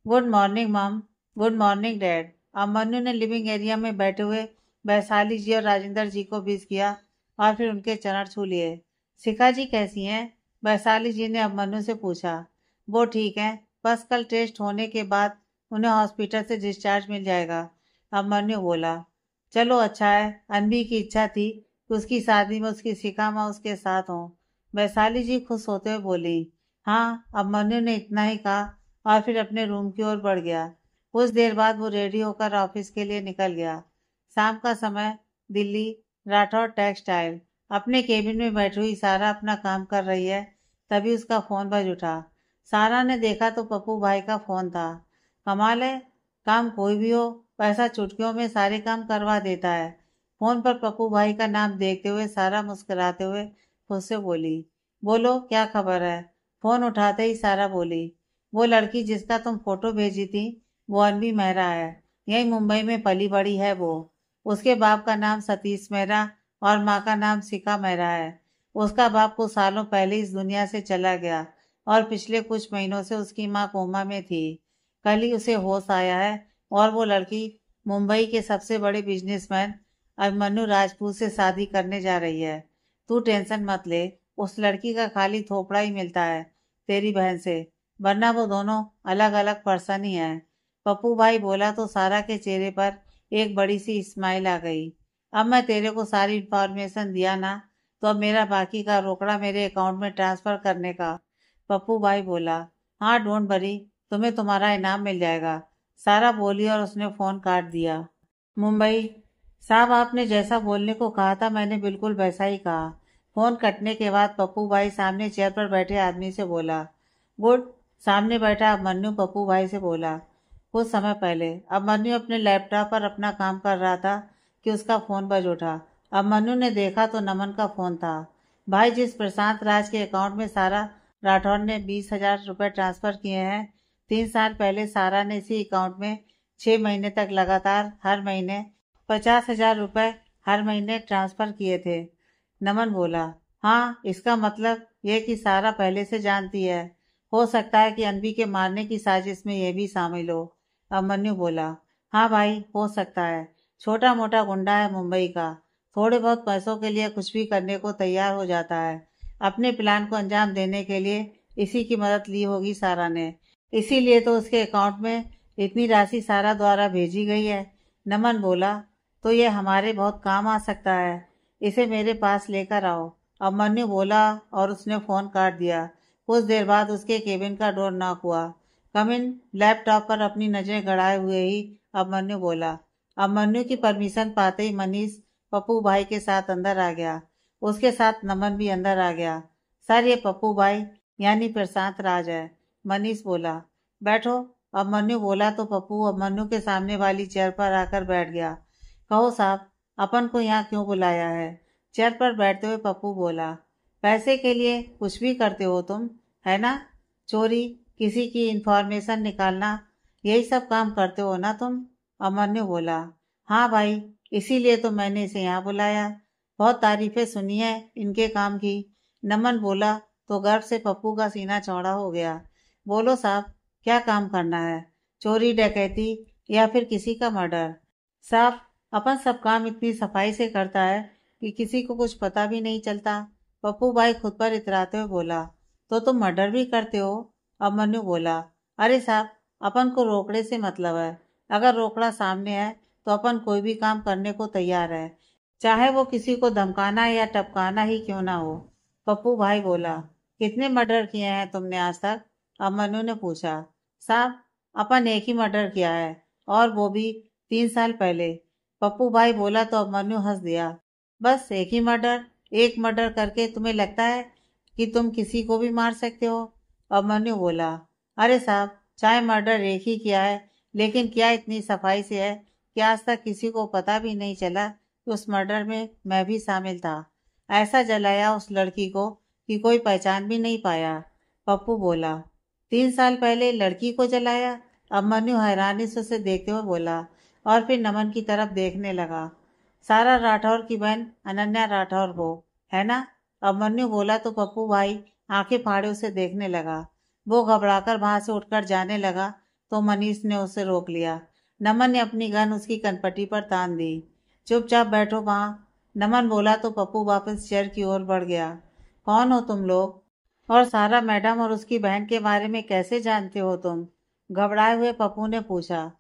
Speaker 1: Good morning mom. Good morning dad. Abhimanyu ने लिविंग एरिया में बैठे हुए वैशाली जी और राजेंद्र जी को विश किया और फिर उनके चरण छू लिए। शिखा जी कैसी हैं? वैशाली जी ने अभिमन्यु से पूछा। वो ठीक है, बस कल टेस्ट होने के बाद उन्हें हॉस्पिटल से डिस्चार्ज मिल जाएगा। अभिमन्यु बोला। चलो अच्छा है, अनबी की इच्छा थी कि उसकी शादी में उसकी शिखा माँ उसके साथ हो। वैशाली जी खुश होते हुए बोली। हाँ, अभिमन्यु ने इतना ही कहा और फिर अपने रूम की ओर बढ़ गया। कुछ देर बाद वो रेडी होकर ऑफिस के लिए निकल गया। शाम का समय। दिल्ली। राठौर टेक्सटाइल। अपने केबिन में बैठी हुई सारा अपना काम कर रही है, तभी उसका फोन बज उठा। सारा ने देखा तो पप्पू भाई का फोन था। कमाल है, काम कोई भी हो, पैसा चुटकियों में सारे काम करवा देता है। फोन पर पप्पू भाई का नाम देखते हुए सारा मुस्कुराते हुए खुद से बोली। बोलो, क्या खबर है? फोन उठाते ही सारा बोली। वो लड़की जिसका तुम फोटो भेजी थी, वो अनवी मेहरा है। यही मुंबई में पली बड़ी है वो। उसके बाप का नाम सतीश मेहरा और माँ का नाम शिखा मेहरा है। उसका बाप कुछ सालों पहले इस दुनिया से चला गया और पिछले कुछ महीनों से उसकी माँ कोमा में थी। कल ही उसे होश आया है और वो लड़की मुंबई के सबसे बड़े बिजनेसमैन अभिमन्यु राजपूत से शादी करने जा रही है। तू टेंशन मत ले, उस लड़की का खाली थोपड़ा ही मिलता है तेरी बहन से, वरना वो दोनों अलग अलग पर्सन ही हैं। पप्पू भाई बोला तो सारा के चेहरे पर एक बड़ी सी स्माइल आ गई। अब मैं तेरे को सारी इन्फॉर्मेशन दिया ना, तो अब मेरा बाकी का रोकड़ा मेरे अकाउंट में ट्रांसफर करने का। पप्पू भाई बोला। हाँ, डोंट वरी, तुम्हें तुम्हारा इनाम मिल जाएगा। सारा बोली और उसने फोन काट दिया। मुंबई। साहब, आपने जैसा बोलने को कहा था मैंने बिल्कुल वैसा ही कहा। फोन कटने के बाद पप्पू भाई सामने चेयर पर बैठे आदमी से बोला। गुड। सामने बैठा अभिमन्यु पप्पू भाई से बोला। कुछ समय पहले अभिमन्यु अपने लैपटॉप पर अपना काम कर रहा था कि उसका फोन बज उठा। अभिमन्यु ने देखा तो नमन का फोन था। भाई, जिस प्रशांत राज के अकाउंट में सारा राठौर ने 20,000 रुपये ट्रांसफर किए हैं, 3 साल पहले सारा ने इसी अकाउंट में 6 महीने तक लगातार हर महीने 50,000 रुपये हर महीने ट्रांसफर किए थे। नमन बोला। हाँ, इसका मतलब ये कि सारा पहले से जानती है। हो सकता है कि अनबी के मारने की साजिश में ये भी शामिल हो। अभिमन्यु बोला। हाँ भाई, हो सकता है। छोटा मोटा गुंडा है मुंबई का, थोड़े बहुत पैसों के लिए कुछ भी करने को तैयार हो जाता है। अपने प्लान को अंजाम देने के लिए इसी की मदद ली होगी सारा ने, इसीलिए तो उसके अकाउंट में इतनी राशि सारा द्वारा भेजी गई है। नमन बोला। तो ये हमारे बहुत काम आ सकता है, इसे मेरे पास लेकर आओ। अभिमन्यु बोला और उसने फोन काट दिया। कुछ देर बाद उसके केबिन का डोर नॉक हुआ। कमिन लैपटॉप पर अपनी नजरें गड़ाए हुए ही अभिमन्यु बोला। अभिमन्यु की परमिशन पाते ही मनीष पप्पू भाई के साथ अंदर आ गया। उसके साथ नमन भी अंदर आ गया। सर, ये पप्पू भाई यानी प्रशांत राज है, मनीष बोला। बैठो, अभिमन्यु बोला तो पप्पू अभिमन्यु के सामने वाली चेयर पर आकर बैठ गया। कहो साहब, अपन को यहाँ क्यों बुलाया है? चेयर पर बैठते हुए पप्पू बोला। पैसे के लिए कुछ भी करते हो तुम, है ना? चोरी, किसी की इंफॉर्मेशन निकालना, यही सब काम करते हो ना तुम? अभिमन्यु बोला। हाँ भाई, इसीलिए तो मैंने इसे यहाँ बुलाया। बहुत तारीफें सुनी है इनके काम की। नमन बोला तो गर्व से पप्पू का सीना चौड़ा हो गया। बोलो साहब, क्या काम करना है? चोरी डकैती या फिर किसी का मर्डर? साहब, अपन सब काम इतनी सफाई से करता है कि किसी को कुछ पता भी नहीं चलता। पप्पू भाई खुद पर इतराते हुए बोला। तो तुम मर्डर भी करते हो? अभिमन्यु बोला। अरे साहब, अपन को रोकड़े से मतलब है। अगर रोकड़ा सामने है तो अपन कोई भी काम करने को तैयार है, चाहे वो किसी को धमकाना या टपकाना ही क्यों ना हो। पप्पू भाई बोला। कितने मर्डर किए हैं तुमने आज तक? अभिमन्यु ने पूछा। साहब, अपन एक ही मर्डर किया है, और वो भी 3 साल पहले। पप्पू भाई बोला तो अभिमन्यु हंस दिया। बस एक ही मर्डर? एक मर्डर करके तुम्हें लगता है कि तुम किसी को भी मार सकते हो? अभिमन्यु बोला। अरे साहब, चाहे मर्डर एक ही किया है, लेकिन क्या इतनी सफाई से है कि आज तक किसी को पता भी नहीं चला कि उस मर्डर में मैं भी शामिल था। ऐसा जलाया उस लड़की को कि कोई पहचान भी नहीं पाया। पप्पू बोला। 3 साल पहले लड़की को जलाया? अभिमन्यु हैरानी से उसे देखते हुए बोला, और फिर नमन की तरफ देखने लगा। सारा राठौर की बहन अनन्या राठौर को, है ना? अभिमन्यु बोला तो पप्पू भाई आंखें फाड़े उसे देखने लगा। वो घबराकर वहां से उठकर जाने लगा तो मनीष ने उसे रोक लिया। नमन ने अपनी गन उसकी कनपट्टी पर तान दी। चुपचाप बैठो वहां, नमन बोला तो पप्पू वापस चेयर की ओर बढ़ गया। कौन हो तुम लोग? और सारा मैडम और उसकी बहन के बारे में कैसे जानते हो तुम? घबराए हुए पप्पू ने पूछा।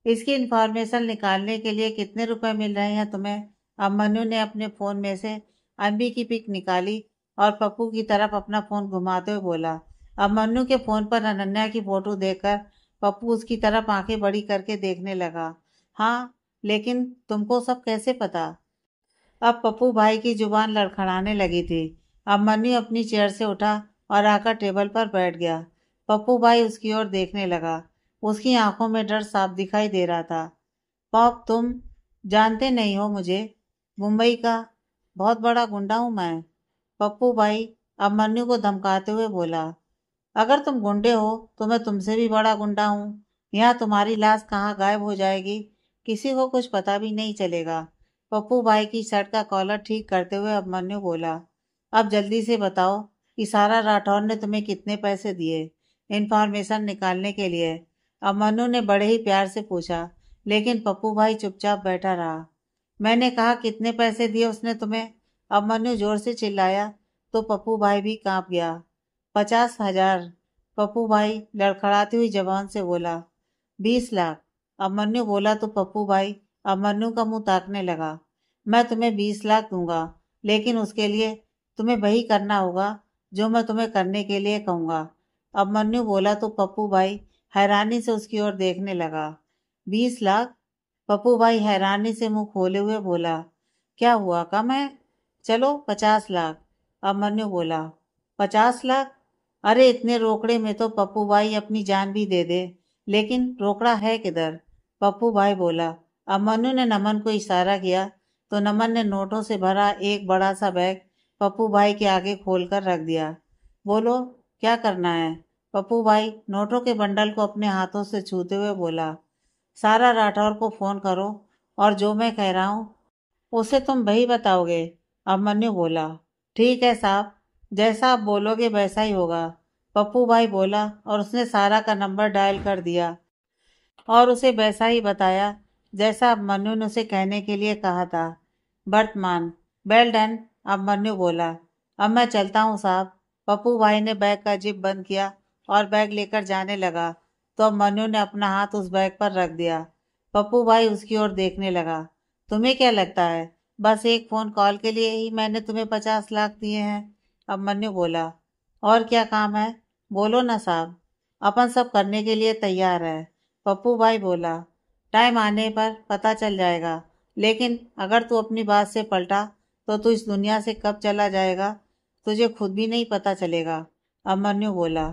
Speaker 1: इसकी इंफॉर्मेशन निकालने के लिए कितने रुपए मिल रहे हैं तुम्हें? अभिमन्यु ने अपने फोन में से अम्बी की पिक निकाली और पप्पू की तरफ अपना फोन घुमाते हुए बोला। अभिमन्यु के फोन पर अनन्या की फोटो देखकर पप्पू उसकी तरफ आंखें बड़ी करके देखने लगा। हाँ, लेकिन तुमको सब कैसे पता? अब पप्पू भाई की जुबान लड़खड़ाने लगी थी। अभिमन्यु अपनी चेयर से उठा और आकर टेबल पर बैठ गया। पप्पू भाई उसकी ओर देखने लगा। उसकी आंखों में डर साफ दिखाई दे रहा था। पॉप, तुम जानते नहीं हो मुझे? मुंबई का बहुत बड़ा गुंडा हूं मैं। पप्पू भाई अभिमन्यु को धमकाते हुए बोला। अगर तुम गुंडे हो तो मैं तुमसे भी बड़ा गुंडा हूँ। यहाँ तुम्हारी लाश कहाँ गायब हो जाएगी, किसी को कुछ पता भी नहीं चलेगा। पप्पू भाई की शर्ट का कॉलर ठीक करते हुए अभिमन्यु बोला। अब जल्दी से बताओ कि सारा राठौर ने तुम्हें कितने पैसे दिए इंफॉर्मेशन निकालने के लिए? अभिमन्यु ने बड़े ही प्यार से पूछा, लेकिन पप्पू भाई चुपचाप बैठा रहा। मैंने कहा कितने पैसे दिए उसने तुम्हें? अभिमन्यु जोर से चिल्लाया तो पप्पू भाई भी कांप गया। 50,000। पप्पू भाई लड़खड़ाती हुई जबान से बोला। 20 लाख। अभिमन्यु बोला तो पप्पू भाई अभिमन्यु का मुंह ताकने लगा। मैं तुम्हें 20 लाख दूंगा, लेकिन उसके लिए तुम्हें वही करना होगा जो मैं तुम्हें करने के लिए कहूंगा। अभिमन्यु बोला तो पप्पू भाई हैरानी से उसकी ओर देखने लगा। 20 लाख? पप्पू भाई हैरानी से मुंह खोले हुए बोला। क्या हुआ, कम है? चलो 50 लाख। अभिमन्यु बोला। 50 लाख? अरे इतने रोकड़े में तो पप्पू भाई अपनी जान भी दे दे, लेकिन रोकड़ा है किधर? पप्पू भाई बोला। अभिमन्यु ने नमन को इशारा किया तो नमन ने नोटों से भरा एक बड़ा सा बैग पप्पू भाई के आगे खोलकर रख दिया। बोलो, क्या करना है? पप्पू भाई नोटों के बंडल को अपने हाथों से छूते हुए बोला। सारा राठौर को फोन करो और जो मैं कह रहा हूँ उसे तुम वही बताओगे। अभिमन्यु बोला। ठीक है साहब, जैसा आप बोलोगे वैसा ही होगा। पप्पू भाई बोला और उसने सारा का नंबर डायल कर दिया और उसे वैसा ही बताया जैसा अभिमन्यु ने उसे कहने के लिए कहा था। वर्तमान। Well done. अभिमन्यु बोला। अब मैं चलता हूँ साहब। पप्पू भाई ने बैग का जिप बंद किया और बैग लेकर जाने लगा तो अभिमन्यु ने अपना हाथ उस बैग पर रख दिया। पप्पू भाई उसकी ओर देखने लगा। तुम्हें क्या लगता है बस एक फोन कॉल के लिए ही मैंने तुम्हें 50 लाख दिए हैं? अभिमन्यु बोला। और क्या काम है? बोलो ना साहब, अपन सब करने के लिए तैयार है। पप्पू भाई बोला। टाइम आने पर पता चल जाएगा, लेकिन अगर तू अपनी बात से पलटा तो तू इस दुनिया से कब चला जाएगा तुझे खुद भी नहीं पता चलेगा। अभिमन्यु बोला।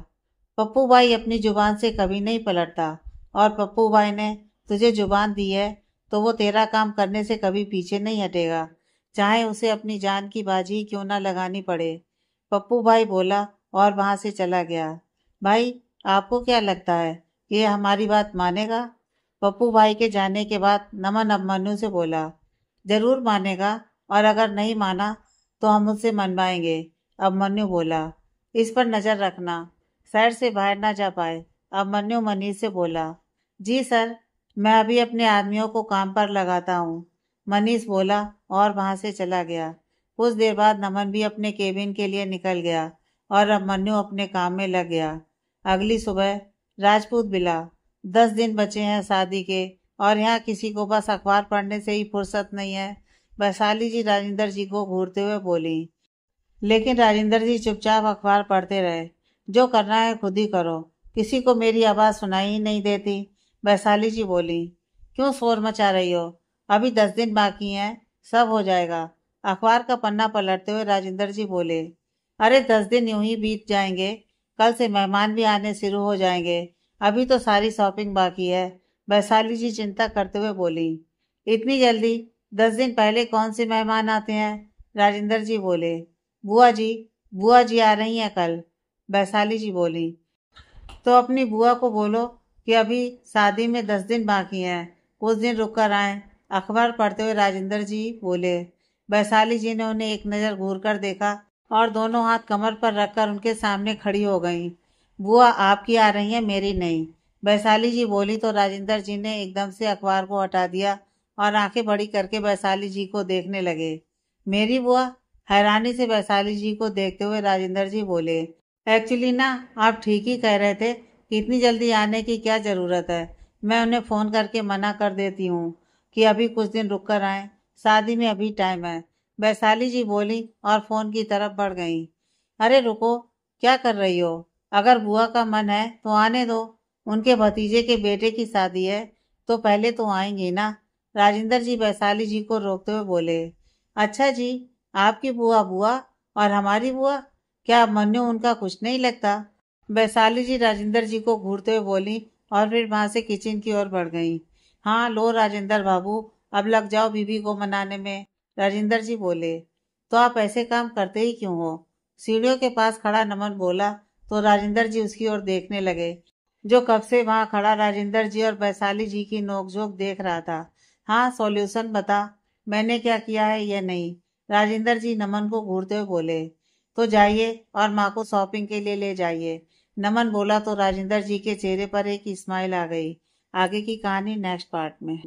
Speaker 1: पप्पू भाई अपनी जुबान से कभी नहीं पलटता, और पप्पू भाई ने तुझे जुबान दी है तो वो तेरा काम करने से कभी पीछे नहीं हटेगा, चाहे उसे अपनी जान की बाजी ही क्यों ना लगानी पड़े। पप्पू भाई बोला और वहां से चला गया। भाई, आपको क्या लगता है कि ये हमारी बात मानेगा? पप्पू भाई के जाने के बाद नमन अभिमन्यु से बोला। जरूर मानेगा, और अगर नहीं माना तो हम उससे मनवाएंगे। अभिमन्यु बोला। इस पर नजर रखना, शहर से बाहर ना जा पाए। अभिमन्यु मनीष से बोला। जी सर, मैं अभी अपने आदमियों को काम पर लगाता हूँ, मनीष बोला और वहां से चला गया। कुछ देर बाद नमन भी अपने केबिन के लिए निकल गया और अभिमन्यु अपने काम में लग गया। अगली सुबह राजपूत बिला। 10 दिन बचे हैं शादी के, और यहाँ किसी को बस अखबार पढ़ने से ही फुर्सत नहीं है। वैशाली जी राजेंद्र जी को घूरते हुए बोली। लेकिन राजेंद्र जी चुपचाप अखबार पढ़ते रहे। जो करना है खुद ही करो, किसी को मेरी आवाज सुनाई ही नहीं देती। वैशाली जी बोली। क्यों शोर मचा रही हो? अभी 10 दिन बाकी हैं, सब हो जाएगा। अखबार का पन्ना पलटते हुए राजेंद्र जी बोले। अरे 10 दिन यूं ही बीत जाएंगे, कल से मेहमान भी आने शुरू हो जाएंगे। अभी तो सारी शॉपिंग बाकी है। वैशाली जी चिंता करते हुए बोली। इतनी जल्दी? 10 दिन पहले कौन से मेहमान आते हैं? राजेंद्र जी बोले। बुआ जी, बुआ जी आ रही हैं कल। वैशाली जी बोली। तो अपनी बुआ को बोलो कि अभी शादी में 10 दिन बाकी हैं, कुछ दिन रुक कर आए। अखबार पढ़ते हुए राजेंद्र जी बोले। वैशाली जी ने उन्हें एक नज़र घूर कर देखा और दोनों हाथ कमर पर रखकर उनके सामने खड़ी हो गईं। बुआ आपकी आ रही है, मेरी नहीं। वैशाली जी बोली तो राजेंद्र जी ने एकदम से अखबार को हटा दिया और आंखें बड़ी करके वैशाली जी को देखने लगे। मेरी बुआ? हैरानी से वैशाली जी को देखते हुए राजेंद्र जी बोले। एक्चुअली ना, आप ठीक ही कह रहे थे कि इतनी जल्दी आने की क्या ज़रूरत है। मैं उन्हें फ़ोन करके मना कर देती हूँ कि अभी कुछ दिन रुक कर आएँ, शादी में अभी टाइम है। वैशाली जी बोली और फ़ोन की तरफ बढ़ गई। अरे रुको, क्या कर रही हो? अगर बुआ का मन है तो आने दो, उनके भतीजे के बेटे की शादी है तो पहले तो आएंगी ना। राजेंद्र जी वैशाली जी को रोकते हुए बोले। अच्छा जी, आपकी बुआ बुआ और हमारी बुआ, क्या मन्नू उनका कुछ नहीं लगता? वैशाली जी राजेंद्र जी को घूरते हुए बोली और फिर वहां से किचन की ओर बढ़ गई। हाँ लो राजेंद्र बाबू, अब लग जाओ बीबी को मनाने में। राजेंद्र जी बोले। तो आप ऐसे काम करते ही क्यों हो? सीढ़ियों के पास खड़ा नमन बोला तो राजेंद्र जी उसकी ओर देखने लगे, जो कब से वहां खड़ा राजेंद्र जी और वैशाली जी की नोकझोंक देख रहा था। हाँ, सॉल्यूशन बता, मैंने क्या किया है ये नहीं। राजेंद्र जी नमन को घूरते हुए बोले। तो जाइए और माँ को शॉपिंग के लिए ले जाइए। नमन बोला तो राजेंद्र जी के चेहरे पर एक स्माइल आ गई। आगे की कहानी नेक्स्ट पार्ट में।